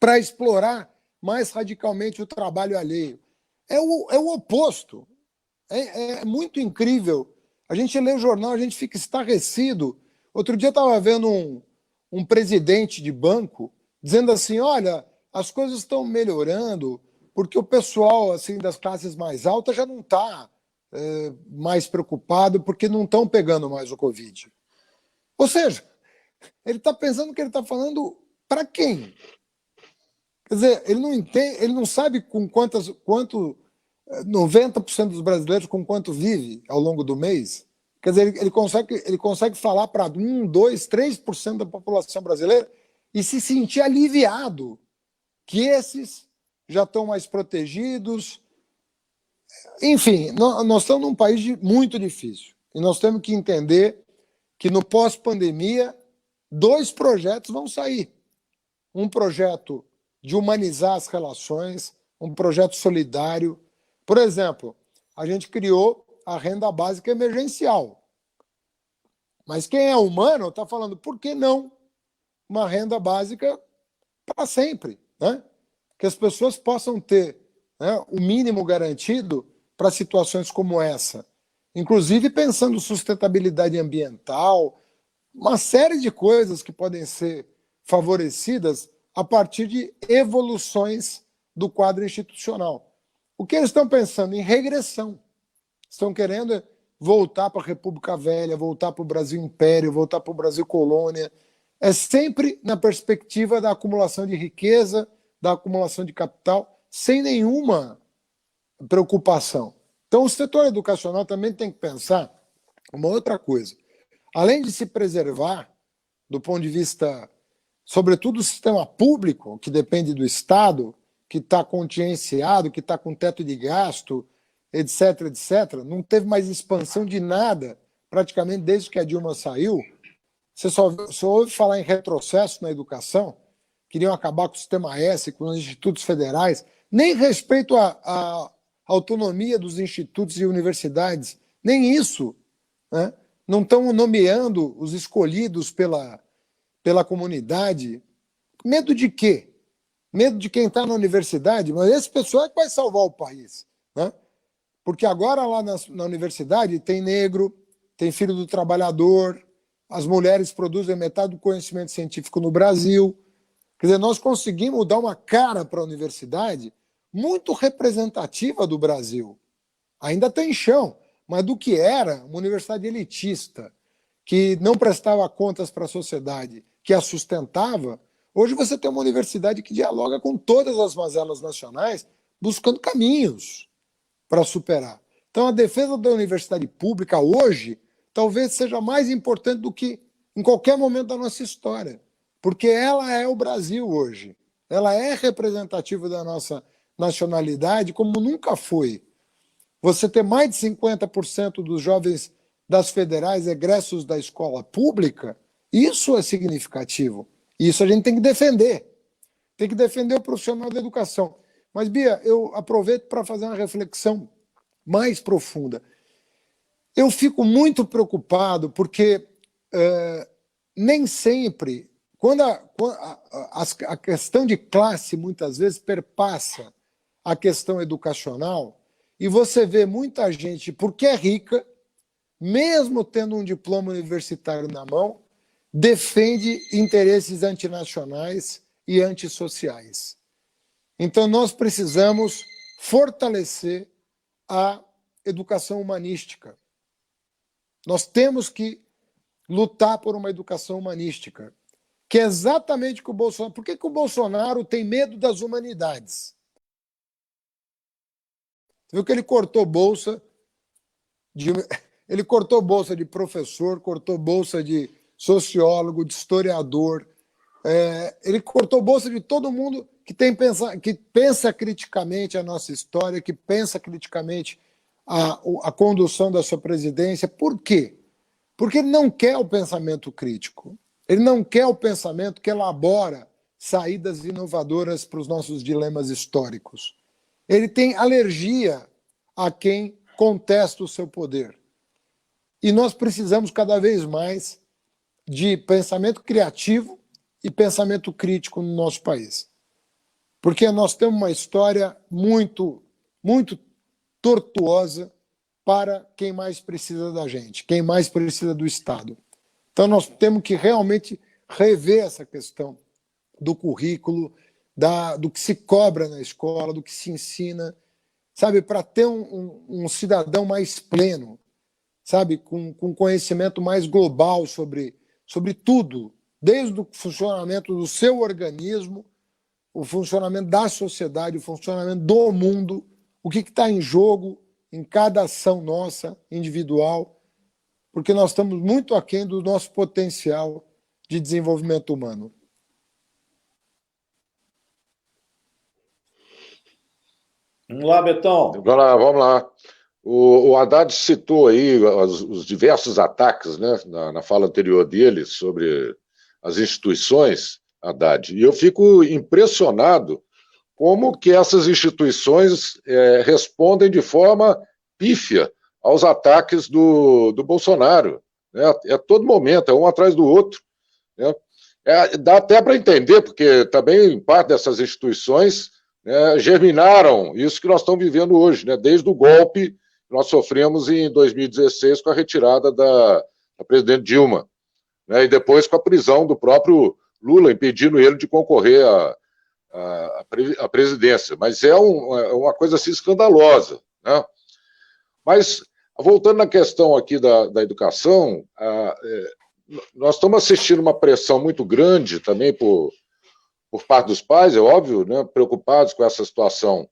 para explorar mais radicalmente o trabalho alheio? É o oposto. É muito incrível. A gente lê o jornal, a gente fica estarrecido. Outro dia eu estava vendo um presidente de banco dizendo assim, olha, as coisas estão melhorando porque o pessoal assim, das classes mais altas já não está mais preocupado porque não estão pegando mais o Covid. Ou seja, ele está pensando que ele está falando para quem? Quer dizer, ele não entende, ele não sabe com quanto 90% dos brasileiros com quanto vive ao longo do mês. Quer dizer, ele consegue falar para 1, 2, 3% da população brasileira e se sentir aliviado que esses já estão mais protegidos. Enfim, nós estamos num país muito difícil. E nós temos que entender que no pós-pandemia, 2 projetos vão sair. Um projeto de humanizar as relações, um projeto solidário. Por exemplo, a gente criou a renda básica emergencial. Mas quem é humano está falando, por que não uma renda básica para sempre? Né? Que as pessoas possam ter, né, o mínimo garantido para situações como essa. Inclusive pensando em sustentabilidade ambiental, uma série de coisas que podem ser favorecidas a partir de evoluções do quadro institucional. O que eles estão pensando? Em regressão. Estão querendo voltar para a República Velha, voltar para o Brasil Império, voltar para o Brasil Colônia. É sempre na perspectiva da acumulação de riqueza, da acumulação de capital, sem nenhuma preocupação. Então, o setor educacional também tem que pensar uma outra coisa. Além de se preservar, do ponto de vista, sobretudo, do sistema público, que depende do Estado, que está contingenciado, que está com teto de gasto, etc., etc., não teve mais expansão de nada, praticamente desde que a Dilma saiu. Você só ouve falar em retrocesso na educação, queriam acabar com o sistema S, com os institutos federais, nem respeito à autonomia dos institutos e universidades, nem isso, né? Não estão nomeando os escolhidos pela comunidade. Medo de quê? Medo de quem está na universidade? Mas esse pessoal é que vai salvar o país, né? Porque agora lá na universidade tem negro, tem filho do trabalhador, as mulheres produzem metade do conhecimento científico no Brasil. Quer dizer, nós conseguimos dar uma cara para a universidade muito representativa do Brasil. Ainda tem chão, mas do que era uma universidade elitista, que não prestava contas para a sociedade, que a sustentava, hoje você tem uma universidade que dialoga com todas as mazelas nacionais, buscando caminhos para superar. Então, a defesa da universidade pública hoje talvez seja mais importante do que em qualquer momento da nossa história, porque ela é o Brasil hoje. Ela é representativa da nossa nacionalidade como nunca foi. Você ter mais de 50% dos jovens das federais egressos da escola pública, isso é significativo. Isso a gente tem que defender. Tem que defender o profissional da educação. Mas, Bia, eu aproveito para fazer uma reflexão mais profunda. Eu fico muito preocupado porque nem sempre, quando a questão de classe muitas vezes perpassa a questão educacional, e você vê muita gente, porque é rica, mesmo tendo um diploma universitário na mão, defende interesses antinacionais e antissociais. Então, nós precisamos fortalecer a educação humanística. Nós temos que lutar por uma educação humanística, que é exatamente o que o Bolsonaro... Por que o Bolsonaro tem medo das humanidades? Você viu que ele cortou bolsa de professor, cortou bolsa de sociólogo, de historiador, ele cortou bolsa de todo mundo que pensa criticamente a nossa história, que pensa criticamente a condução da sua presidência. Por quê? Porque ele não quer o pensamento crítico. Ele não quer o pensamento que elabora saídas inovadoras para os nossos dilemas históricos. Ele tem alergia a quem contesta o seu poder. E nós precisamos cada vez mais de pensamento criativo e pensamento crítico no nosso país. Porque nós temos uma história muito, muito tortuosa para quem mais precisa da gente, quem mais precisa do Estado. Então nós temos que realmente rever essa questão do currículo, do que se cobra na escola, do que se ensina, sabe, para ter um cidadão mais pleno, sabe, com conhecimento mais global sobre tudo, desde o funcionamento do seu organismo, o funcionamento da sociedade, o funcionamento do mundo, o que está em jogo em cada ação nossa, individual. porque nós estamos muito aquém do nosso potencial de desenvolvimento humano. Vamos lá, Betão. Vamos lá. O Haddad citou aí os diversos ataques, né, na fala anterior dele sobre as instituições, Haddad, e eu fico impressionado como que essas instituições respondem de forma pífia aos ataques do Bolsonaro, né, a todo momento, é um atrás do outro, né. Dá até para entender, porque também parte dessas instituições, né, germinaram isso que nós estamos vivendo hoje, né, desde o golpe que nós sofremos em 2016 com a retirada da presidente Dilma, né, e depois com a prisão do próprio Lula, impedindo ele de concorrer à presidência. Mas é uma coisa assim escandalosa, né? Mas, voltando na questão aqui da educação, nós estamos assistindo uma pressão muito grande também por parte dos pais, é óbvio, né, preocupados com essa situação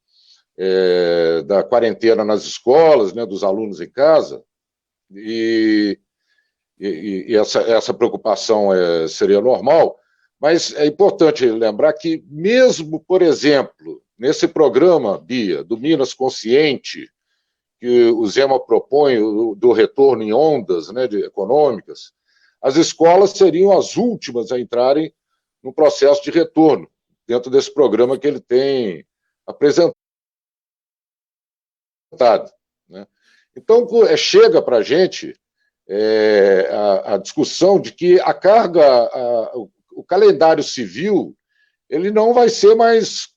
da quarentena nas escolas, né, dos alunos em casa, e essa preocupação seria normal, mas é importante lembrar que mesmo, por exemplo, nesse programa, Bia, do Minas Consciente, que o Zema propõe, do retorno em ondas, né, econômicas, as escolas seriam as últimas a entrarem no processo de retorno, dentro desse programa que ele tem apresentado, né? Então, chega para a gente a discussão de que a carga, o calendário civil, ele não vai ser mais,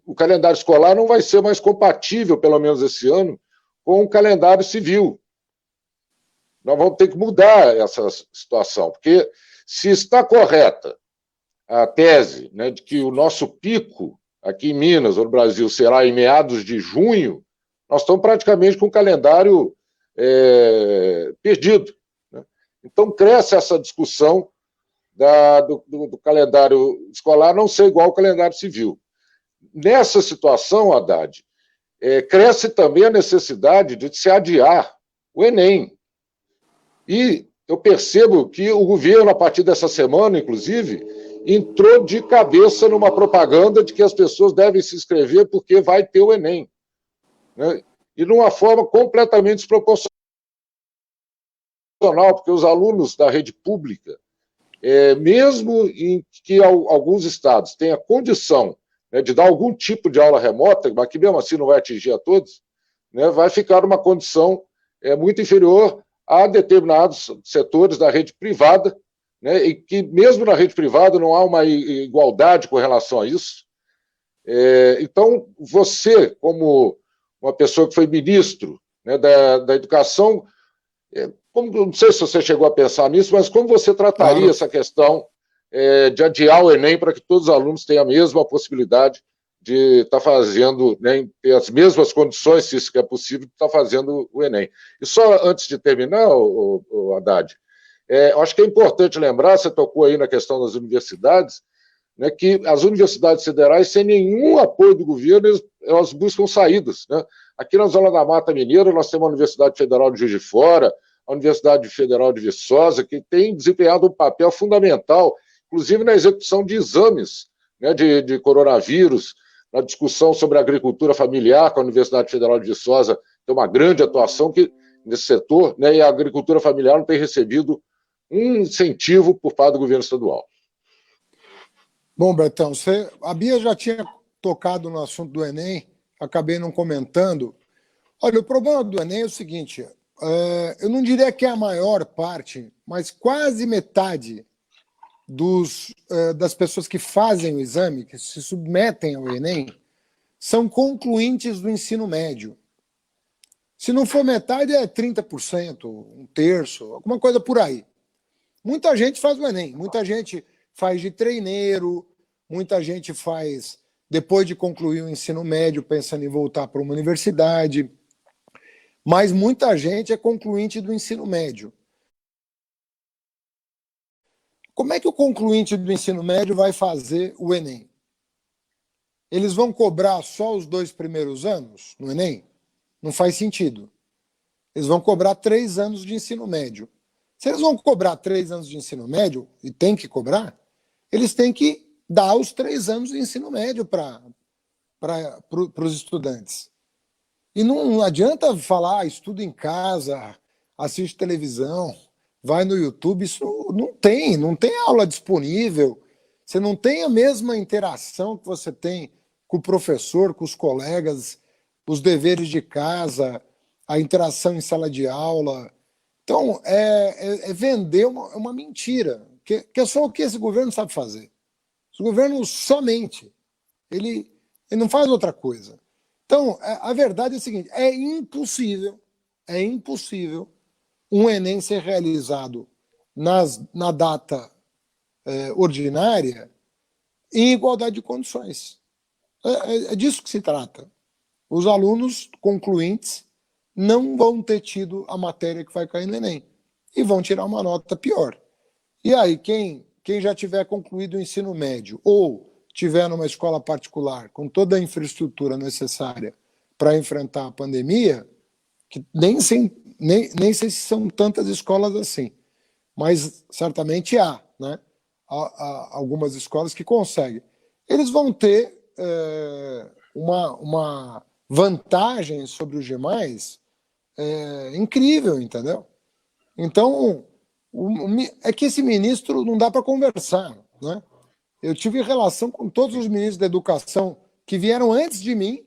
o calendário escolar não vai ser mais compatível, pelo menos esse ano, com o calendário civil. Nós vamos ter que mudar essa situação, porque se está correta a tese, né, de que o nosso pico aqui em Minas, ou no Brasil, será em meados de junho, nós estamos praticamente com o calendário perdido, né? Então, cresce essa discussão do calendário escolar não ser igual ao calendário civil. Nessa situação, Haddad, cresce também a necessidade de se adiar o Enem. E eu percebo que o governo, a partir dessa semana, inclusive, entrou de cabeça numa propaganda de que as pessoas devem se inscrever porque vai ter o Enem, né? E numa forma completamente desproporcional, porque os alunos da rede pública, mesmo em que alguns estados tenham condição, né, de dar algum tipo de aula remota, mas que mesmo assim não vai atingir a todos, né, vai ficar numa condição muito inferior a determinados setores da rede privada, né, e que mesmo na rede privada não há uma igualdade com relação a isso. Então, você, como uma pessoa que foi ministro, né, da Educação, não sei se você chegou a pensar nisso, mas como você trataria essa questão de adiar o Enem para que todos os alunos tenham a mesma possibilidade de estar fazendo, né, ter as mesmas condições, se isso que é possível, de estar fazendo o Enem. E só antes de terminar, o Haddad, eu acho que é importante lembrar, você tocou aí na questão das universidades, né, que as universidades federais, sem nenhum apoio do governo, elas buscam saídas, né? Aqui na Zona da Mata Mineira, nós temos a Universidade Federal de Juiz de Fora, a Universidade Federal de Viçosa, que tem desempenhado um papel fundamental, inclusive na execução de exames, né, de coronavírus, na discussão sobre a agricultura familiar, com a Universidade Federal de Viçosa tem uma grande atuação nesse setor, né, e a agricultura familiar não tem recebido um incentivo por parte do governo estadual. Bom, Betão, a Bia já tinha tocado no assunto do Enem, acabei não comentando. Olha, o problema do Enem é o seguinte, eu não diria que é a maior parte, mas quase metade das pessoas que fazem o exame, que se submetem ao Enem, são concluintes do ensino médio. Se não for metade, é 30%, um terço, alguma coisa por aí. Muita gente faz o Enem, muita gente faz de treineiro, muita gente faz, depois de concluir o ensino médio, pensando em voltar para uma universidade, mas muita gente é concluinte do ensino médio. Como é que o concluinte do ensino médio vai fazer o Enem? Eles vão cobrar só os 2 primeiros anos no Enem? Não faz sentido. Eles vão cobrar 3 anos de ensino médio. Se eles vão cobrar 3 anos de ensino médio, e tem que cobrar, eles têm que dar os 3 anos de ensino médio para os estudantes. E não adianta falar, estuda em casa, assiste televisão, vai no YouTube, isso não tem aula disponível, você não tem a mesma interação que você tem com o professor, com os colegas, os deveres de casa, a interação em sala de aula. Então, é vender uma mentira, que é só o que esse governo sabe fazer. Esse governo somente, ele não faz outra coisa. Então, a verdade é a seguinte, é impossível um Enem ser realizado na data ordinária em igualdade de condições. É disso que se trata. Os alunos concluintes não vão ter tido a matéria que vai cair no Enem e vão tirar uma nota pior. E aí, quem já tiver concluído o ensino médio ou tiver numa escola particular com toda a infraestrutura necessária para enfrentar a pandemia, que nem sei se são tantas escolas assim, mas certamente há, né? Há algumas escolas que conseguem. Eles vão ter uma vantagem sobre os demais incrível, entendeu? Então, é que esse ministro não dá para conversar, né? Eu tive relação com todos os ministros da educação que vieram antes de mim,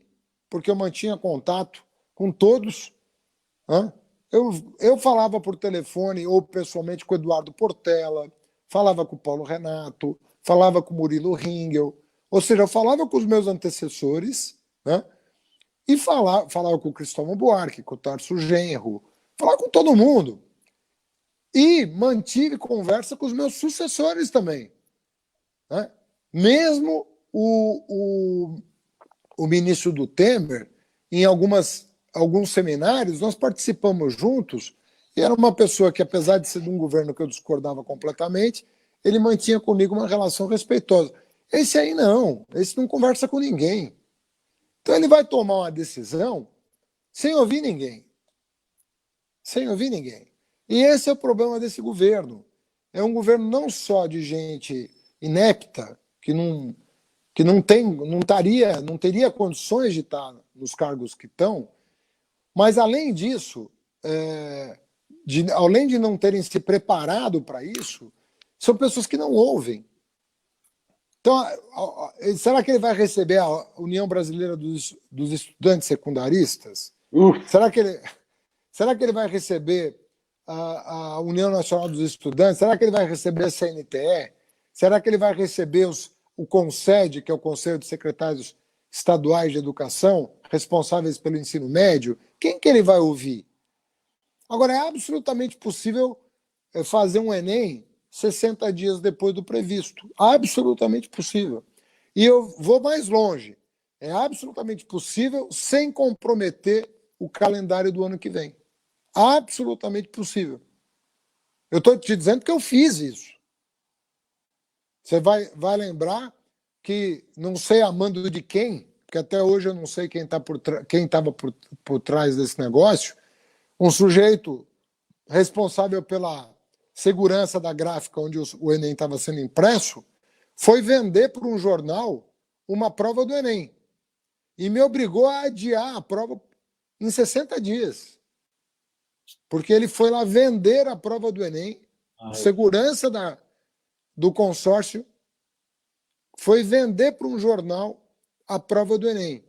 porque eu mantinha contato com todos, né? Eu falava por telefone ou pessoalmente com o Eduardo Portela, falava com o Paulo Renato, falava com o Murilo Ringel, ou seja, eu falava com os meus antecessores, né? E falava com o Cristóvão Buarque, com o Tarso Genro, falava com todo mundo. E mantive conversa com os meus sucessores também, né? Mesmo o ministro do Temer, em alguns seminários, nós participamos juntos, e era uma pessoa que, apesar de ser de um governo que eu discordava completamente, ele mantinha comigo uma relação respeitosa. Esse aí não, esse não conversa com ninguém. Então ele vai tomar uma decisão sem ouvir ninguém. Sem ouvir ninguém. E esse é o problema desse governo. É um governo não só de gente inepta, que não teria condições de estar nos cargos que estão, mas, além disso, além de não terem se preparado para isso, são pessoas que não ouvem. Então, será que ele vai receber a União Brasileira dos Estudantes Secundaristas? Será que ele vai receber a União Nacional dos Estudantes? Será que ele vai receber a CNTE? Será que ele vai receber o CONSED, que é o Conselho de Secretários Estaduais de Educação, responsáveis pelo ensino médio? Quem que ele vai ouvir? Agora, é absolutamente possível fazer um Enem 60 dias depois do previsto. Absolutamente possível. E eu vou mais longe. É absolutamente possível sem comprometer o calendário do ano que vem. Absolutamente possível. Eu estou te dizendo que eu fiz isso. Você vai lembrar que, não sei a mando de quem, porque até hoje eu não sei quem estava por trás desse negócio, um sujeito responsável pela segurança da gráfica onde o Enem estava sendo impresso, foi vender para um jornal uma prova do Enem e me obrigou a adiar a prova em 60 dias. Porque ele foi lá vender a prova do Enem, segurança do consórcio, foi vender para um jornal a prova do Enem.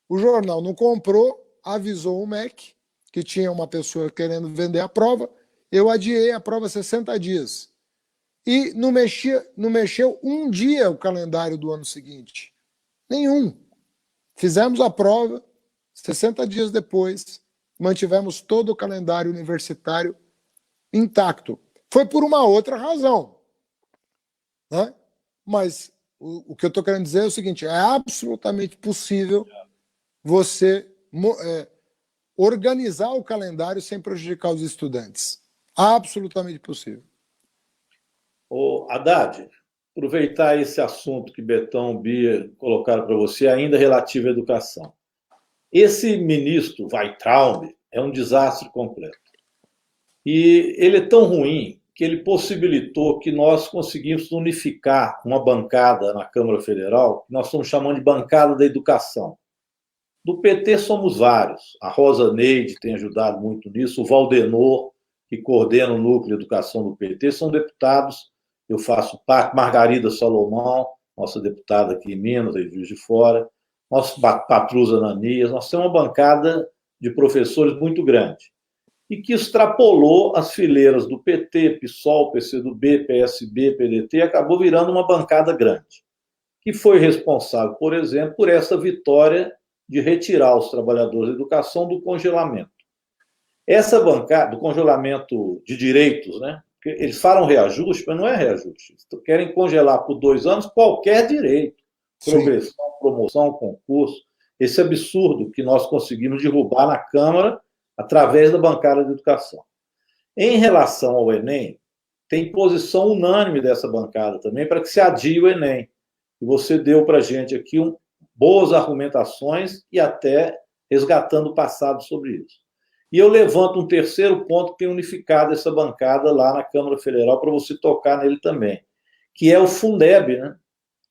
O jornal não comprou, avisou o MEC que tinha uma pessoa querendo vender a prova, eu adiei a prova 60 dias. E não mexeu um dia o calendário do ano seguinte. Nenhum. Fizemos a prova, 60 dias depois, mantivemos todo o calendário universitário intacto. Foi por uma outra razão, né? Mas o que eu estou querendo dizer é o seguinte, é absolutamente possível você organizar o calendário sem prejudicar os estudantes. Absolutamente possível. Haddad, aproveitar esse assunto que Betão, Bia colocaram para você, ainda relativo à educação. Esse ministro Weintraub é um desastre completo. E ele é tão ruim que ele possibilitou que nós conseguimos unificar uma bancada na Câmara Federal, que nós estamos chamando de bancada da educação. Do PT somos vários. A Rosa Neide tem ajudado muito nisso, o Valdenor, que coordena o núcleo de educação do PT, são deputados, eu faço parte, Margarida Salomão, nossa deputada aqui em Minas, em Juiz de Fora, nosso Patrus Ananias, nós temos uma bancada de professores muito grande, e que extrapolou as fileiras do PT, PSOL, PCdoB, PSB, PDT, e acabou virando uma bancada grande, que foi responsável, por exemplo, por essa vitória de retirar os trabalhadores da educação do congelamento. Essa bancada, do congelamento de direitos, né? Eles falam reajuste, mas não é reajuste. Eles querem congelar por 2 anos qualquer direito. Progressão, promoção, concurso. Esse absurdo que nós conseguimos derrubar na Câmara através da bancada de educação. Em relação ao Enem, tem posição unânime dessa bancada também para que se adie o Enem. E você deu para a gente aqui boas argumentações e até resgatando o passado sobre isso. E eu levanto um terceiro ponto que tem unificado essa bancada lá na Câmara Federal para você tocar nele também, que é o Fundeb, né?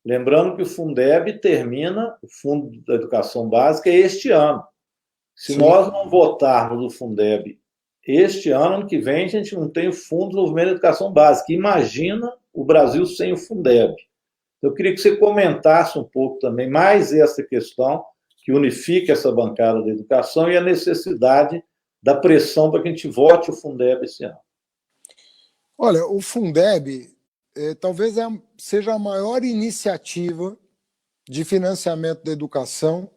Lembrando que o Fundeb termina, o Fundo da Educação Básica, este ano. Se Sim. nós não votarmos o Fundeb este ano que vem, a gente não tem o Fundo de Desenvolvimento da Educação Básica. Imagina o Brasil sem o Fundeb. Eu queria que você comentasse um pouco também mais essa questão que unifica essa bancada da educação e a necessidade da pressão para que a gente vote o Fundeb esse ano. Olha, o Fundeb talvez seja a maior iniciativa de financiamento da educação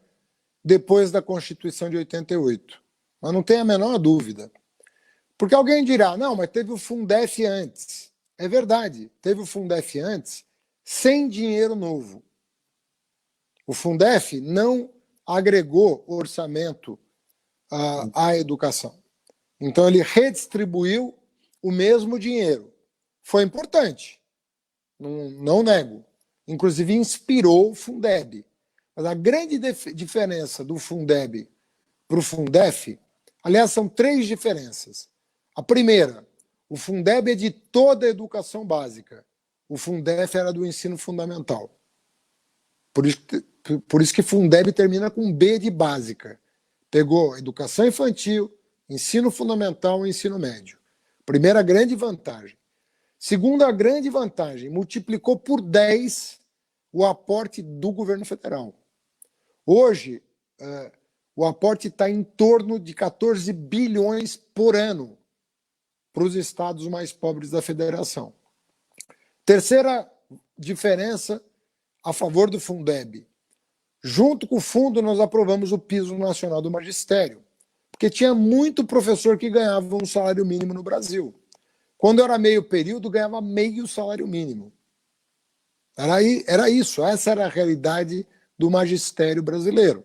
depois da Constituição de 88. Mas não tem a menor dúvida. Porque alguém dirá, não, mas teve o Fundef antes. É verdade, teve o Fundef antes sem dinheiro novo. O Fundef não agregou orçamento à educação. Então, ele redistribuiu o mesmo dinheiro. Foi importante, não nego. Inclusive, inspirou o Fundeb. Mas a grande diferença do Fundeb para o Fundef, aliás, são 3 diferenças. A primeira, o Fundeb é de toda a educação básica. O Fundef era do ensino fundamental. Por isso que Fundeb termina com B de básica. Pegou educação infantil, ensino fundamental e ensino médio. Primeira grande vantagem. Segunda grande vantagem, multiplicou por 10 o aporte do governo federal. Hoje, o aporte está em torno de 14 bilhões por ano para os estados mais pobres da federação. Terceira diferença a favor do Fundeb. Junto com o fundo, nós aprovamos o piso nacional do magistério, porque tinha muito professor que ganhava um salário mínimo no Brasil. Quando era meio período, ganhava meio salário mínimo. Era isso, essa era a realidade do magistério brasileiro.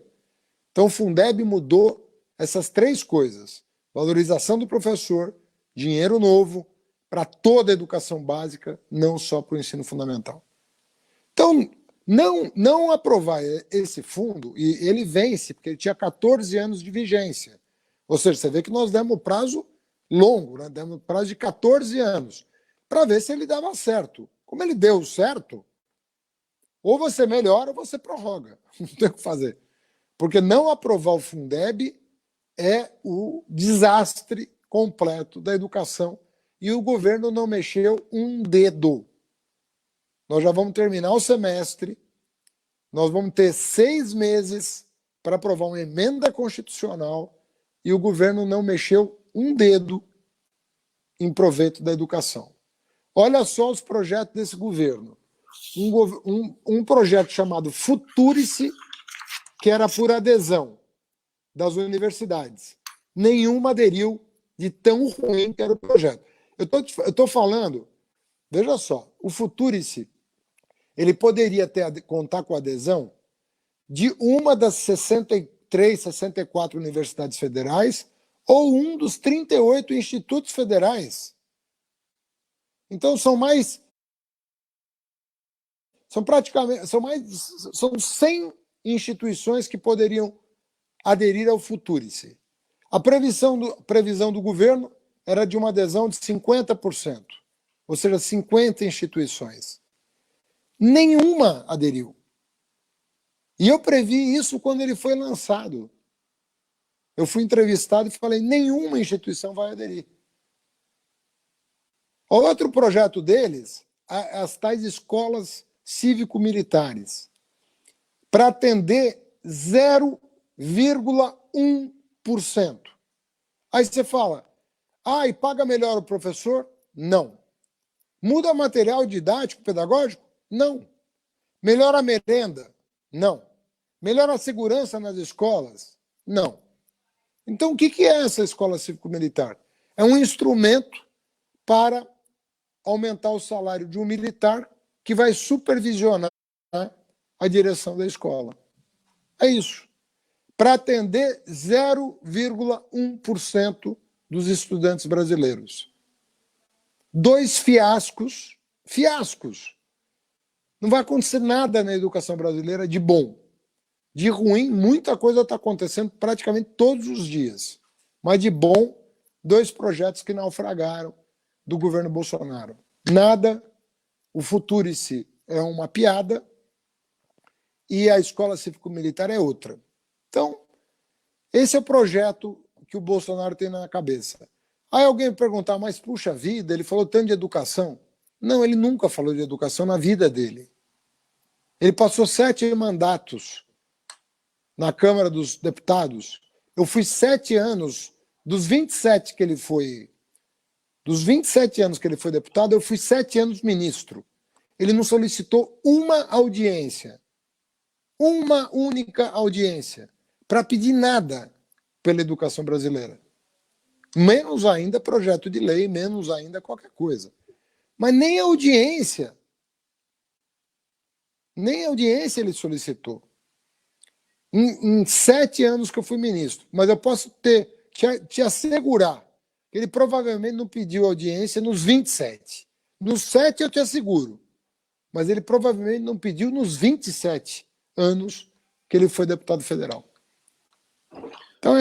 Então, o Fundeb mudou essas 3 coisas. Valorização do professor, dinheiro novo para toda a educação básica, não só para o ensino fundamental. Então, não aprovar esse fundo, e ele vence, porque ele tinha 14 anos de vigência. Ou seja, você vê que nós demos prazo longo, né? Demos prazo de 14 anos, para ver se ele dava certo. Como ele deu certo, ou você melhora ou você prorroga. Não tem o que fazer. Porque não aprovar o Fundeb é o desastre completo da educação e o governo não mexeu um dedo. Nós já vamos terminar o semestre, nós vamos ter 6 meses para aprovar uma emenda constitucional e o governo não mexeu um dedo em proveito da educação. Olha só os projetos desse governo. Um projeto chamado Futurice, que era por adesão das universidades. Nenhuma aderiu de tão ruim que era o projeto. Eu estou falando, veja só, o Futurice, ele poderia contar com a adesão de uma das 63, 64 universidades federais ou um dos 38 institutos federais. Então são 100 instituições que poderiam aderir ao Futurice. A previsão do governo era de uma adesão de 50%, ou seja, 50 instituições. Nenhuma aderiu. E eu previ isso quando ele foi lançado. Eu fui entrevistado e falei, nenhuma instituição vai aderir. Outro projeto deles, as tais escolas cívico-militares, para atender 0,1%. Aí você fala, e paga melhor o professor? Não. Muda material didático, pedagógico? Não. Melhora a merenda? Não. Melhora a segurança nas escolas? Não. Então, o que é essa escola cívico-militar? É um instrumento para aumentar o salário de um militar que vai supervisionar a direção da escola. É isso. Para atender 0,1% dos estudantes brasileiros. 2 fiascos. Não vai acontecer nada na educação brasileira de bom. De ruim, muita coisa está acontecendo praticamente todos os dias. Mas de bom, 2 projetos que naufragaram do governo Bolsonaro. Nada, o Futurice é uma piada e a escola cívico-militar é outra. Então, esse é o projeto que o Bolsonaro tem na cabeça. Aí alguém perguntar, mas puxa vida, ele falou tanto de educação. Não, ele nunca falou de educação na vida dele. Ele passou 7 mandatos na Câmara dos Deputados. Eu fui 7 anos, dos 27 que ele foi, dos 27 anos que ele foi deputado, eu fui 7 anos ministro. Ele não solicitou uma audiência, uma única audiência, para pedir nada pela educação brasileira. Menos ainda projeto de lei, menos ainda qualquer coisa. Mas nem audiência ele solicitou. Em 7 anos que eu fui ministro. Mas eu posso te assegurar que ele provavelmente não pediu audiência nos 27. Nos 7 eu te asseguro. Mas ele provavelmente não pediu nos 27 anos que ele foi deputado federal. Então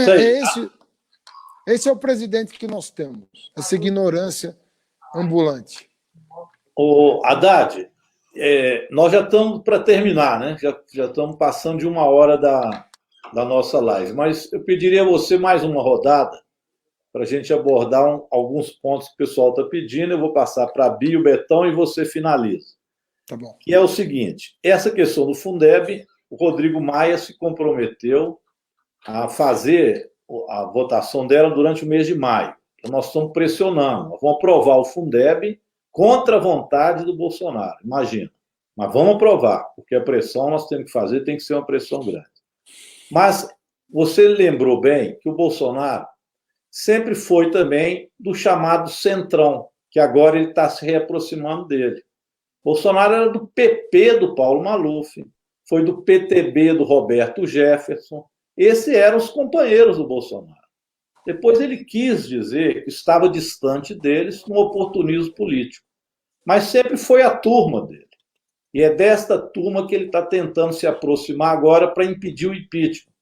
esse é o presidente que nós temos. Essa ignorância ambulante. Haddad, nós já estamos para terminar, né? Já estamos passando de 1 hora da nossa live, mas eu pediria a você mais uma rodada para a gente abordar alguns pontos que o pessoal está pedindo. Eu vou passar para a Bia e o Betão e você finaliza. Tá bom. Que é o seguinte, essa questão do Fundeb, o Rodrigo Maia se comprometeu a fazer a votação dela durante o mês de maio. Então, nós estamos pressionando, nós vamos aprovar o Fundeb contra a vontade do Bolsonaro, imagina. Mas vamos aprovar, porque a pressão nós temos que fazer, tem que ser uma pressão grande. Mas você lembrou bem que o Bolsonaro sempre foi também do chamado Centrão, que agora ele está se reaproximando dele. Bolsonaro era do PP do Paulo Maluf, foi do PTB do Roberto Jefferson. Esses eram os companheiros do Bolsonaro. Depois ele quis dizer que estava distante deles no oportunismo político. Mas sempre foi a turma dele. E é desta turma que ele está tentando se aproximar agora para impedir o impeachment.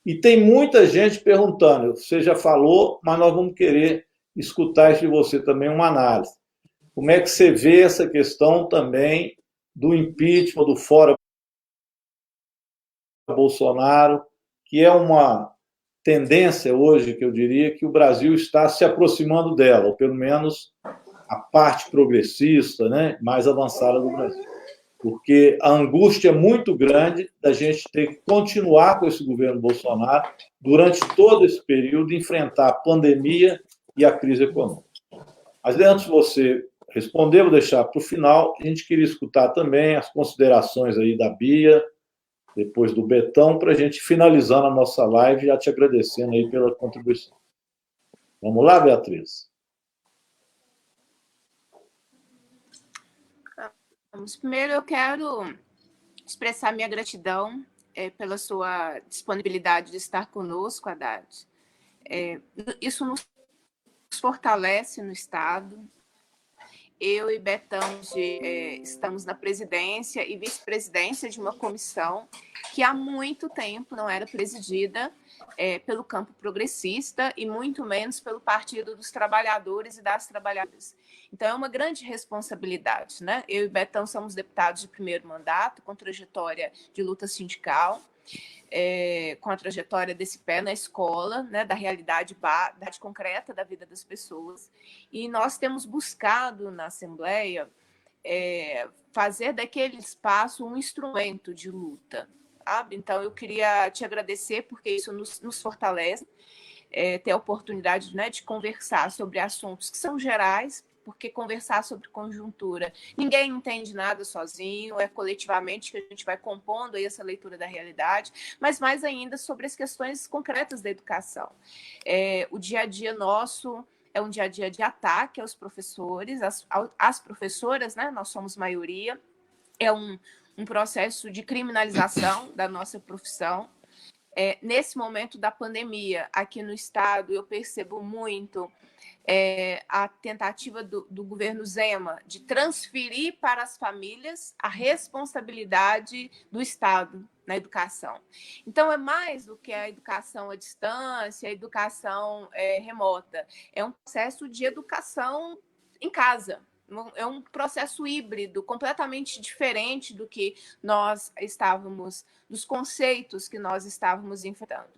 E tem muita gente perguntando, você já falou, mas nós vamos querer escutar de você também uma análise. Como é que você vê essa questão também do impeachment, do fora Bolsonaro, que é uma tendência hoje, que eu diria, que o Brasil está se aproximando dela, ou pelo menos a parte progressista, né, mais avançada do Brasil. Porque a angústia é muito grande da gente ter que continuar com esse governo Bolsonaro durante todo esse período, enfrentar a pandemia e a crise econômica. Mas antes de você responder, vou deixar para o final, a gente queria escutar também as considerações aí da Bia, depois do Betão, para a gente finalizar a nossa live, já te agradecendo aí pela contribuição. Vamos lá, Beatriz? Primeiro, eu quero expressar minha gratidão pela sua disponibilidade de estar conosco, Haddad. Isso nos fortalece no Estado. Eu e Betão estamos na presidência e vice-presidência de uma comissão que há muito tempo não era presidida pelo campo progressista e muito menos pelo Partido dos Trabalhadores e das Trabalhadoras. Então, é uma grande responsabilidade, né? Eu e Betão somos deputados de primeiro mandato, com trajetória de luta sindical, com a trajetória desse pé na escola, né, da realidade concreta da vida das pessoas. E nós temos buscado na Assembleia fazer daquele espaço um instrumento de luta. Sabe? Então, eu queria te agradecer, porque isso nos fortalece, ter a oportunidade, né, de conversar sobre assuntos que são gerais, porque conversar sobre conjuntura, ninguém entende nada sozinho, é coletivamente que a gente vai compondo aí essa leitura da realidade, mas mais ainda sobre as questões concretas da educação. O dia a dia nosso é um dia a dia de ataque aos professores, às professoras, né? Nós somos maioria, é um processo de criminalização da nossa profissão. Nesse momento da pandemia, aqui no Estado, eu percebo muito a tentativa do governo Zema de transferir para as famílias a responsabilidade do Estado na educação. Então, é mais do que a educação à distância, a educação remota. É um processo de educação em casa. É um processo híbrido, completamente diferente do que nós estávamos, dos conceitos que nós estávamos enfrentando.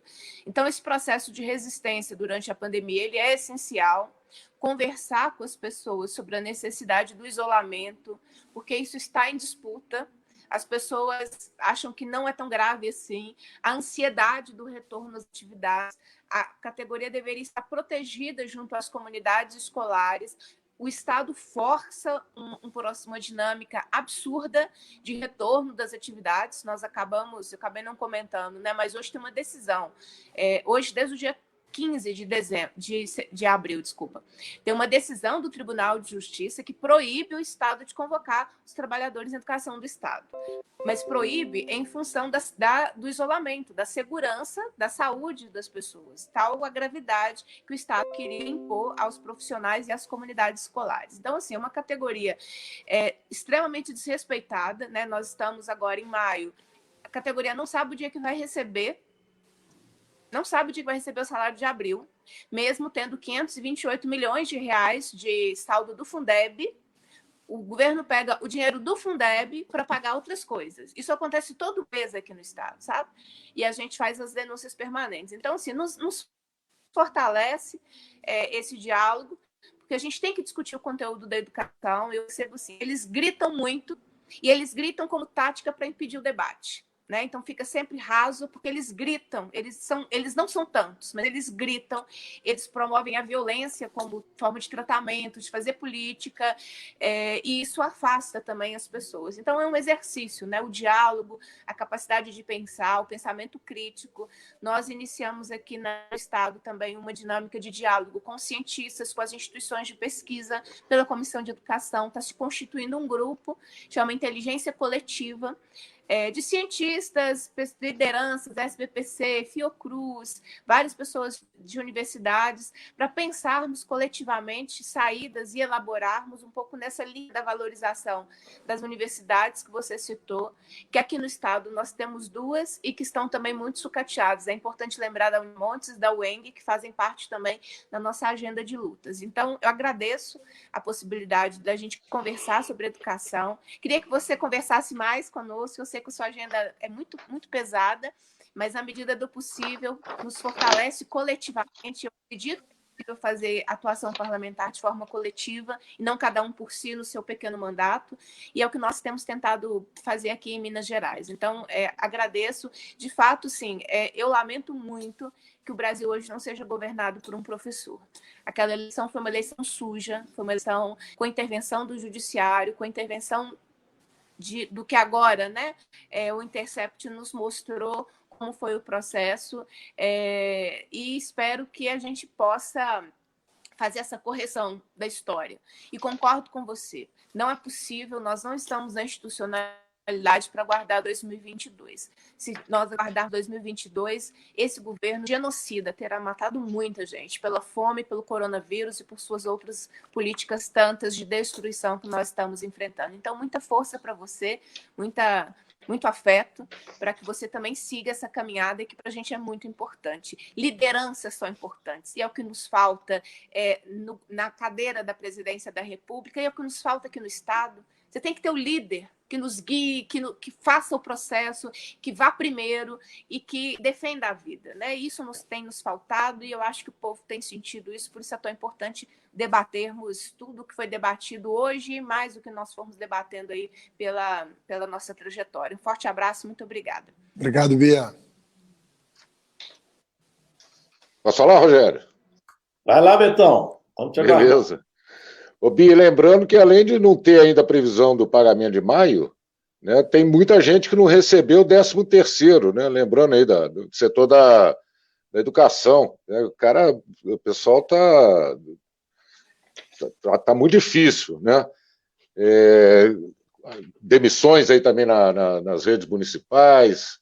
Então, esse processo de resistência durante a pandemia, ele é essencial. Conversar com as pessoas sobre a necessidade do isolamento, porque isso está em disputa. As pessoas acham que não é tão grave assim. A ansiedade do retorno às atividades, a categoria deveria estar protegida junto às comunidades escolares. O Estado força uma dinâmica absurda de retorno das atividades. Eu acabei não comentando, né? Mas hoje tem uma decisão. Hoje, desde o dia 15 de abril, tem uma decisão do Tribunal de Justiça que proíbe o Estado de convocar os trabalhadores em educação do Estado. Mas proíbe em função do isolamento, da segurança, da saúde das pessoas, tal a gravidade que o Estado queria impor aos profissionais e às comunidades escolares. Então, assim, é uma categoria extremamente desrespeitada, né? Nós estamos agora em maio, a categoria não sabe o dia que vai receber, o salário de abril, mesmo tendo 528 milhões de reais de saldo do Fundeb. O governo pega o dinheiro do Fundeb para pagar outras coisas. Isso acontece todo mês aqui no Estado, sabe? E a gente faz as denúncias permanentes. Então, assim, nos fortalece esse diálogo, porque a gente tem que discutir o conteúdo da educação. Eu percebo assim, eles gritam muito, e eles gritam como tática para impedir o debate. Né? Então fica sempre raso, porque eles gritam, eles não são tantos, mas eles gritam, eles promovem a violência como forma de tratamento, de fazer política, e isso afasta também as pessoas. Então é um exercício, né? O diálogo, a capacidade de pensar, o pensamento crítico. Nós iniciamos aqui no Estado também uma dinâmica de diálogo com cientistas, com as instituições de pesquisa, pela Comissão de Educação, está se constituindo um grupo, chama Inteligência Coletiva, de cientistas, lideranças, SBPC, Fiocruz, várias pessoas de universidades, para pensarmos coletivamente saídas e elaborarmos um pouco nessa linha da valorização das universidades que você citou, que aqui no Estado nós temos duas e que estão também muito sucateadas. É importante lembrar da Unimontes e da UENG, que fazem parte também da nossa agenda de lutas. Então, eu agradeço a possibilidade da gente conversar sobre educação. Queria que você conversasse mais conosco. Eu sei que a sua agenda é muito, muito pesada, mas na medida do possível nos fortalece coletivamente. Eu acredito que é possível fazer atuação parlamentar de forma coletiva e não cada um por si no seu pequeno mandato, e é o que nós temos tentado fazer aqui em Minas Gerais. Então, agradeço. De fato, sim, eu lamento muito que o Brasil hoje não seja governado por um professor. Aquela eleição foi uma eleição suja, foi uma eleição com intervenção do judiciário, com intervenção do que agora, né? O Intercept nos mostrou como foi o processo, e espero que a gente possa fazer essa correção da história. E concordo com você, não é possível, nós não estamos na institucionalidade para aguardar 2022. Se nós aguardarmos 2022, esse governo genocida terá matado muita gente pela fome, pelo coronavírus e por suas outras políticas tantas de destruição que nós estamos enfrentando. Então, muita força para você, muita muito afeto, para que você também siga essa caminhada que para a gente é muito importante. Lideranças são importantes, e é o que nos falta na cadeira da presidência da República, e é o que nos falta aqui no Estado. Você tem que ter o líder que nos guie, que faça o processo, que vá primeiro e que defenda a vida, né? Isso tem nos faltado, e eu acho que o povo tem sentido isso, por isso é tão importante debatermos tudo o que foi debatido hoje e mais o que nós fomos debatendo aí pela nossa trajetória. Um forte abraço, muito obrigada. Obrigado, Bia. Posso falar, Rogério? Vai lá, Betão. Vamos te aguardar. Beleza. Ô, Bia, lembrando que além de não ter ainda a previsão do pagamento de maio, né, tem muita gente que não recebeu o 13º, né? Lembrando aí do setor da educação. Né? O pessoal tá muito difícil, né? Demissões aí também nas redes municipais,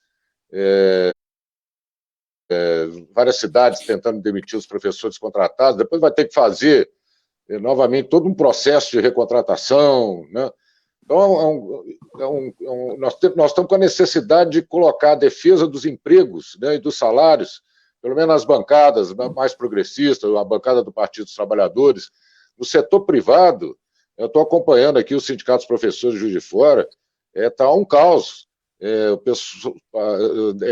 várias cidades tentando demitir os professores contratados, depois vai ter que fazer novamente todo um processo de recontratação, né? Então, nós estamos com a necessidade de colocar a defesa dos empregos, né, e dos salários, pelo menos nas bancadas mais progressistas, a bancada do Partido dos Trabalhadores. No setor privado, eu estou acompanhando aqui os sindicatos dos professores de Juiz de Fora, está um caos, o pessoal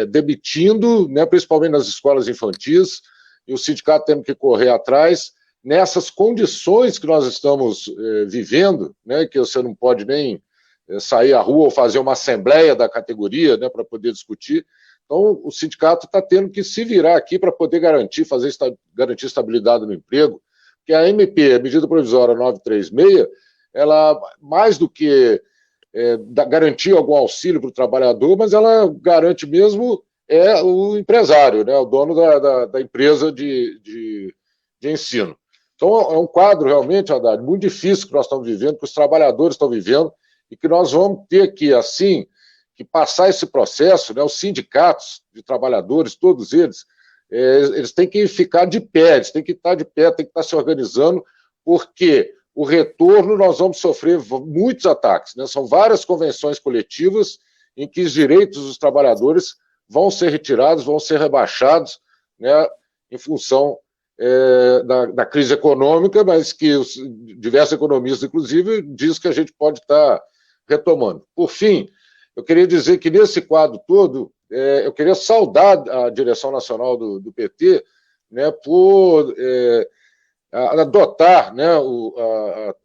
demitindo, né, principalmente nas escolas infantis, e o sindicato tendo que correr atrás, nessas condições que nós estamos vivendo, né, que você não pode nem sair à rua ou fazer uma assembleia da categoria, né, para poder discutir. Então, o sindicato está tendo que se virar aqui para poder garantir estabilidade no emprego, porque a MP, a medida provisória 936, ela, mais do que garantir algum auxílio para o trabalhador, mas ela garante mesmo o empresário, né, o dono da empresa de ensino. Então, é um quadro realmente, Haddad, muito difícil que nós estamos vivendo, que os trabalhadores estão vivendo, e que nós vamos ter que, assim, que passar esse processo, né, os sindicatos de trabalhadores, todos eles têm que ficar de pé, eles têm que estar de pé, têm que estar se organizando, porque o retorno nós vamos sofrer muitos ataques, né? São várias convenções coletivas em que os direitos dos trabalhadores vão ser retirados, vão ser rebaixados, né, em função da crise econômica, mas que os diversos economistas, inclusive, dizem que a gente pode estar retomando. Por fim, eu queria dizer que nesse quadro todo, eu queria saudar a direção nacional do PT, né, por adotar, né,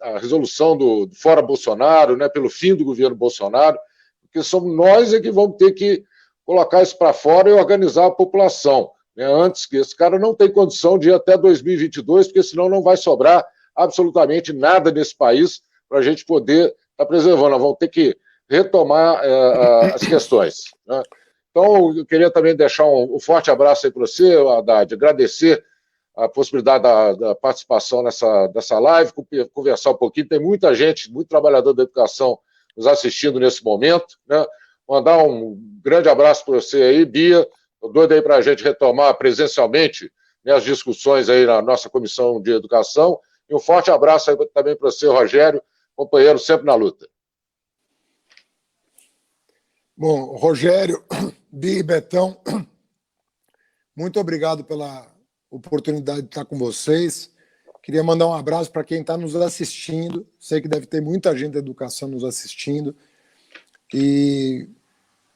a resolução do Fora Bolsonaro, né, pelo fim do governo Bolsonaro, porque somos nós que vamos ter que colocar isso para fora e organizar a população. Antes que esse cara não tem condição de ir até 2022, porque senão não vai sobrar absolutamente nada nesse país para a gente poder estar preservando. Nós vamos ter que retomar as questões, né? Então, eu queria também deixar um forte abraço aí para você, Haddad, agradecer a possibilidade da participação dessa live, conversar um pouquinho. Tem muita gente, muito trabalhador da educação nos assistindo nesse momento, né? Mandar um grande abraço para você aí, Bia. Estou doido aí para a gente retomar presencialmente, né, as discussões aí na nossa Comissão de Educação. E um forte abraço aí também para você, Rogério, companheiro sempre na luta. Bom, Rogério, Bia e Betão, muito obrigado pela oportunidade de estar com vocês. Queria mandar um abraço para quem está nos assistindo. Sei que deve ter muita gente da educação nos assistindo e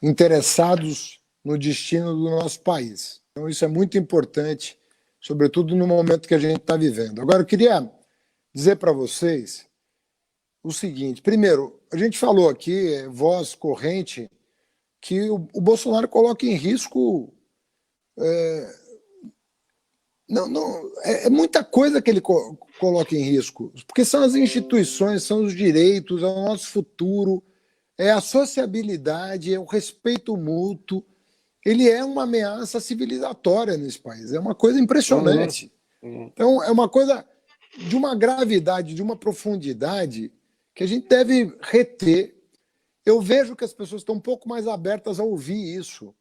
interessados no destino do nosso país. Então, isso é muito importante, sobretudo no momento que a gente está vivendo. Agora, eu queria dizer para vocês o seguinte. Primeiro, a gente falou aqui, voz corrente, que o Bolsonaro coloca em risco... É muita coisa que ele coloca em risco, porque são as instituições, são os direitos, é o nosso futuro, é a sociabilidade, é o respeito mútuo. Ele é uma ameaça civilizatória nesse país. É uma coisa impressionante. Então, é uma coisa de uma gravidade, de uma profundidade que a gente deve reter. Eu vejo que as pessoas estão um pouco mais abertas a ouvir isso.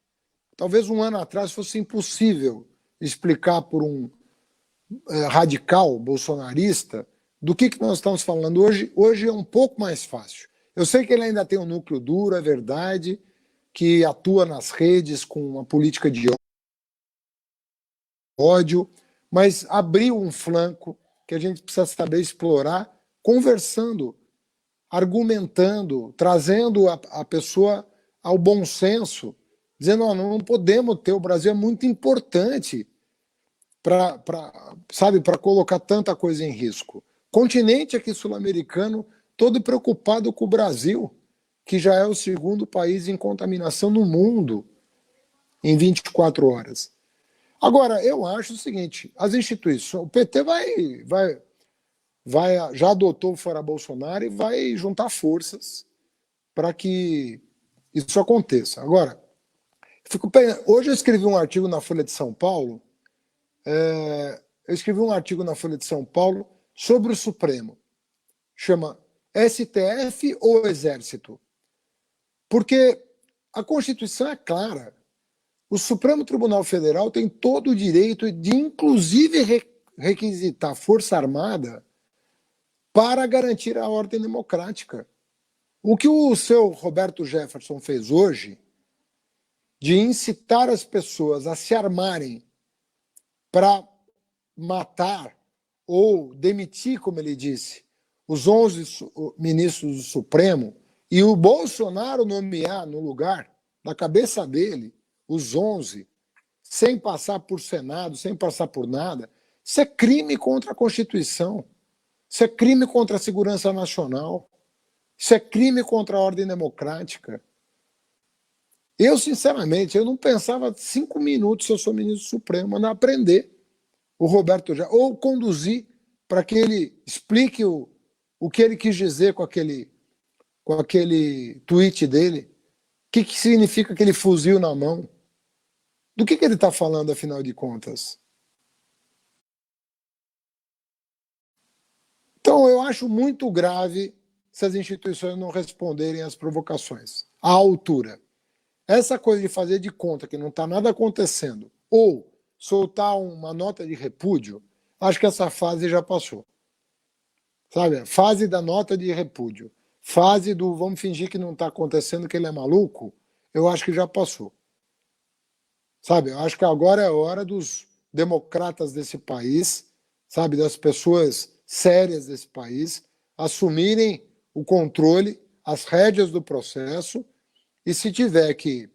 Talvez um ano atrás fosse impossível explicar por um radical bolsonarista do que nós estamos falando hoje. Hoje é um pouco mais fácil. Eu sei que ele ainda tem um núcleo duro, é verdade, que atua nas redes com uma política de ódio, mas abriu um flanco que a gente precisa saber explorar, conversando, argumentando, trazendo a pessoa ao bom senso, dizendo, não podemos ter, o Brasil é muito importante para colocar tanta coisa em risco. Continente aqui sul-americano, todo preocupado com o Brasil, que já é o segundo país em contaminação no mundo em 24 horas. Agora, eu acho o seguinte, as instituições, o PT já adotou o Fora Bolsonaro e vai juntar forças para que isso aconteça. Agora, hoje eu escrevi um artigo na Folha de São Paulo, sobre o Supremo. Chama STF ou Exército? Porque a Constituição é clara. O Supremo Tribunal Federal tem todo o direito de, inclusive, requisitar Força Armada para garantir a ordem democrática. O que o seu Roberto Jefferson fez hoje, de incitar as pessoas a se armarem para matar ou demitir, como ele disse, os 11 ministros do Supremo e o Bolsonaro nomear no lugar, na cabeça dele, os 11, sem passar por Senado, sem passar por nada, isso é crime contra a Constituição, isso é crime contra a segurança nacional, isso é crime contra a ordem democrática. Eu, sinceramente, eu não pensava 5 minutos, se eu sou ministro do Supremo, mandar aprender o Roberto já, ou conduzir para que ele explique o que ele quis dizer com aquele tweet dele, o que significa aquele fuzil na mão. Do que ele está falando, afinal de contas? Então, eu acho muito grave se as instituições não responderem às provocações, à altura. Essa coisa de fazer de conta que não está nada acontecendo, ou soltar uma nota de repúdio, acho que essa fase já passou. Sabe? Fase da nota de repúdio, fase do vamos fingir que não está acontecendo, que ele é maluco, eu acho que já passou. Sabe? Eu acho que agora é a hora dos democratas desse país, sabe, das pessoas sérias desse país, assumirem o controle, as rédeas do processo, e se tiver que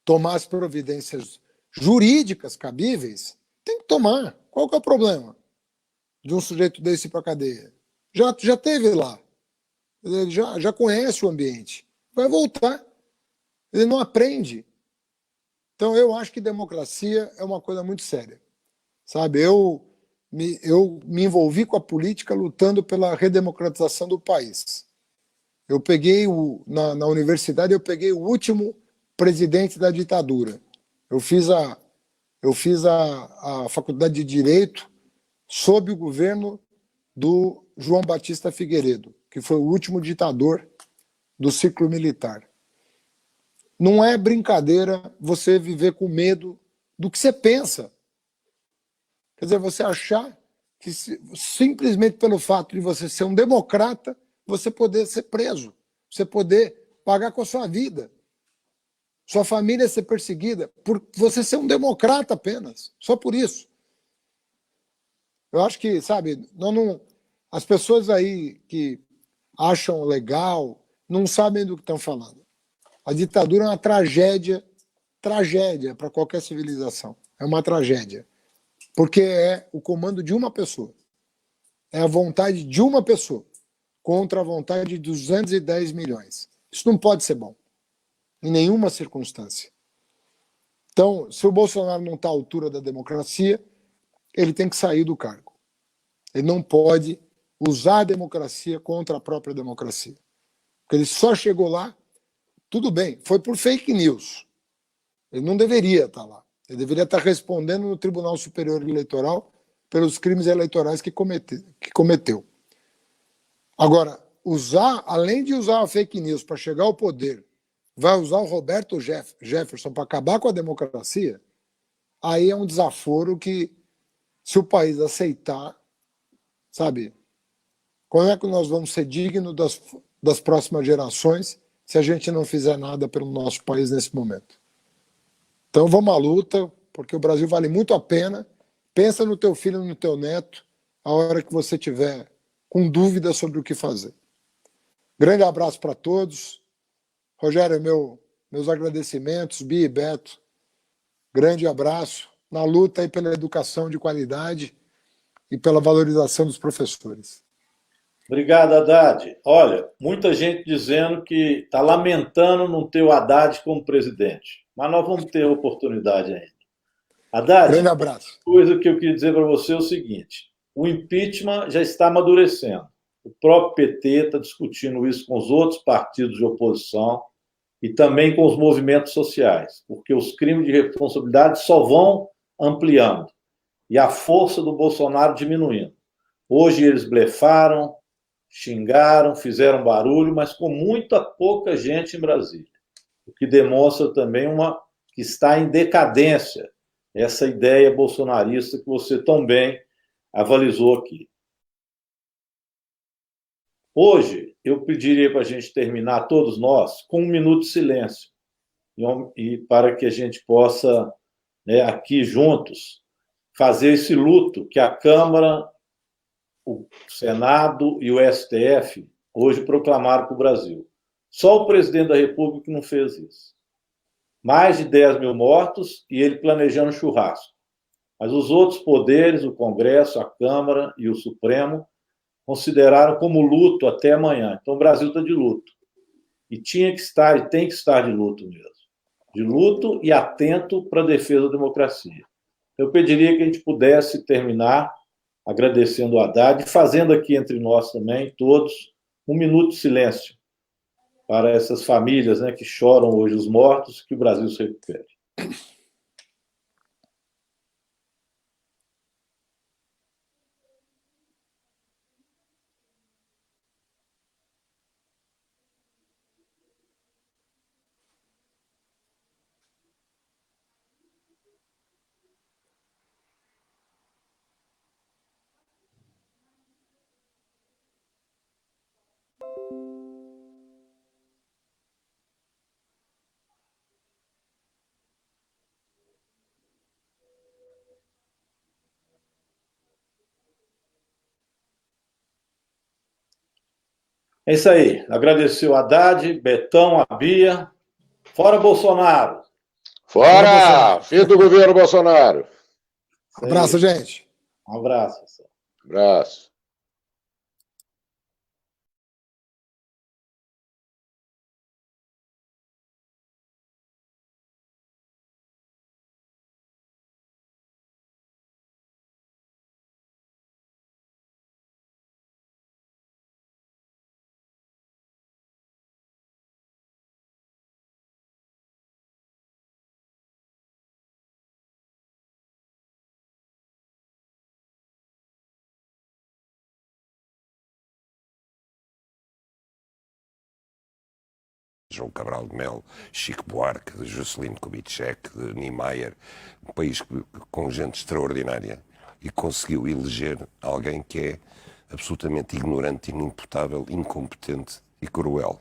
tomar as providências jurídicas cabíveis, tem que tomar. Qual que é o problema de um sujeito desse ir para a cadeia? Já teve lá, ele já conhece o ambiente, vai voltar, ele não aprende. Então, eu acho que democracia é uma coisa muito séria. Sabe, eu me envolvi com a política lutando pela redemocratização do país. Eu peguei, na universidade, eu peguei o último presidente da ditadura. Eu fiz a faculdade de Direito sob o governo do João Batista Figueiredo, que foi o último ditador do ciclo militar. Não é brincadeira você viver com medo do que você pensa. Quer dizer, você achar que simplesmente pelo fato de você ser um democrata, você poder ser preso, você poder pagar com a sua vida, sua família ser perseguida, por você ser um democrata apenas, só por isso. Eu acho que, sabe, as pessoas aí que acham legal não sabem do que estão falando. A ditadura é uma tragédia para qualquer civilização. É uma tragédia. Porque é o comando de uma pessoa. É a vontade de uma pessoa contra a vontade de 210 milhões. Isso não pode ser bom, em nenhuma circunstância. Então, se o Bolsonaro não está à altura da democracia, ele tem que sair do cargo. Ele não pode usar a democracia contra a própria democracia. Porque ele só chegou lá, tudo bem, foi por fake news. Ele não deveria estar lá. Ele deveria estar respondendo no Tribunal Superior Eleitoral pelos crimes eleitorais que cometeu. Agora, além de usar a fake news para chegar ao poder, vai usar o Roberto Jefferson para acabar com a democracia, aí é um desaforo que, se o país aceitar, sabe, como é que nós vamos ser dignos das próximas gerações se a gente não fizer nada pelo nosso país nesse momento. Então vamos à luta, porque o Brasil vale muito a pena. Pensa no teu filho e no teu neto a hora que você tiver com dúvida sobre o que fazer. Grande abraço para todos. Rogério, meus agradecimentos, Bia e Beto. Grande abraço na luta aí pela educação de qualidade e pela valorização dos professores. Obrigado, Haddad. Olha, muita gente dizendo que está lamentando não ter o Haddad como presidente, mas nós vamos ter oportunidade ainda. Haddad, grande abraço. Coisa que eu queria dizer para você é o seguinte: o impeachment já está amadurecendo. O próprio PT está discutindo isso com os outros partidos de oposição e também com os movimentos sociais, porque os crimes de responsabilidade só vão ampliando e a força do Bolsonaro diminuindo. Hoje eles blefaram, xingaram, fizeram barulho, mas com muita pouca gente em Brasília, o que demonstra também que está em decadência essa ideia bolsonarista que você tão bem avalizou aqui. Hoje, eu pediria para a gente terminar, todos nós, com 1 minuto de silêncio, e para que a gente possa, aqui juntos, fazer esse luto que a Câmara, o Senado e o STF hoje proclamaram para o Brasil. Só o presidente da República não fez isso. Mais de 10 mil mortos e ele planejando churrasco. Mas os outros poderes, o Congresso, a Câmara e o Supremo, consideraram como luto até amanhã. Então o Brasil está de luto. E tinha que estar, e tem que estar de luto mesmo. De luto e atento para a defesa da democracia. Eu pediria que a gente pudesse terminar agradecendo o Haddad e fazendo aqui entre nós também, todos, 1 minuto de silêncio para essas famílias, que choram hoje os mortos, que o Brasil se recupere. É isso aí. Agradecer o Haddad, Betão, a Bia. Fora Bolsonaro! Fora! Fim do governo Bolsonaro! Abraço, gente. Um abraço. Abraço. João Cabral de Melo, Chico Buarque, de Juscelino Kubitschek, de Niemeyer, um país com gente extraordinária, e conseguiu eleger alguém que é absolutamente ignorante, inimputável, incompetente e cruel.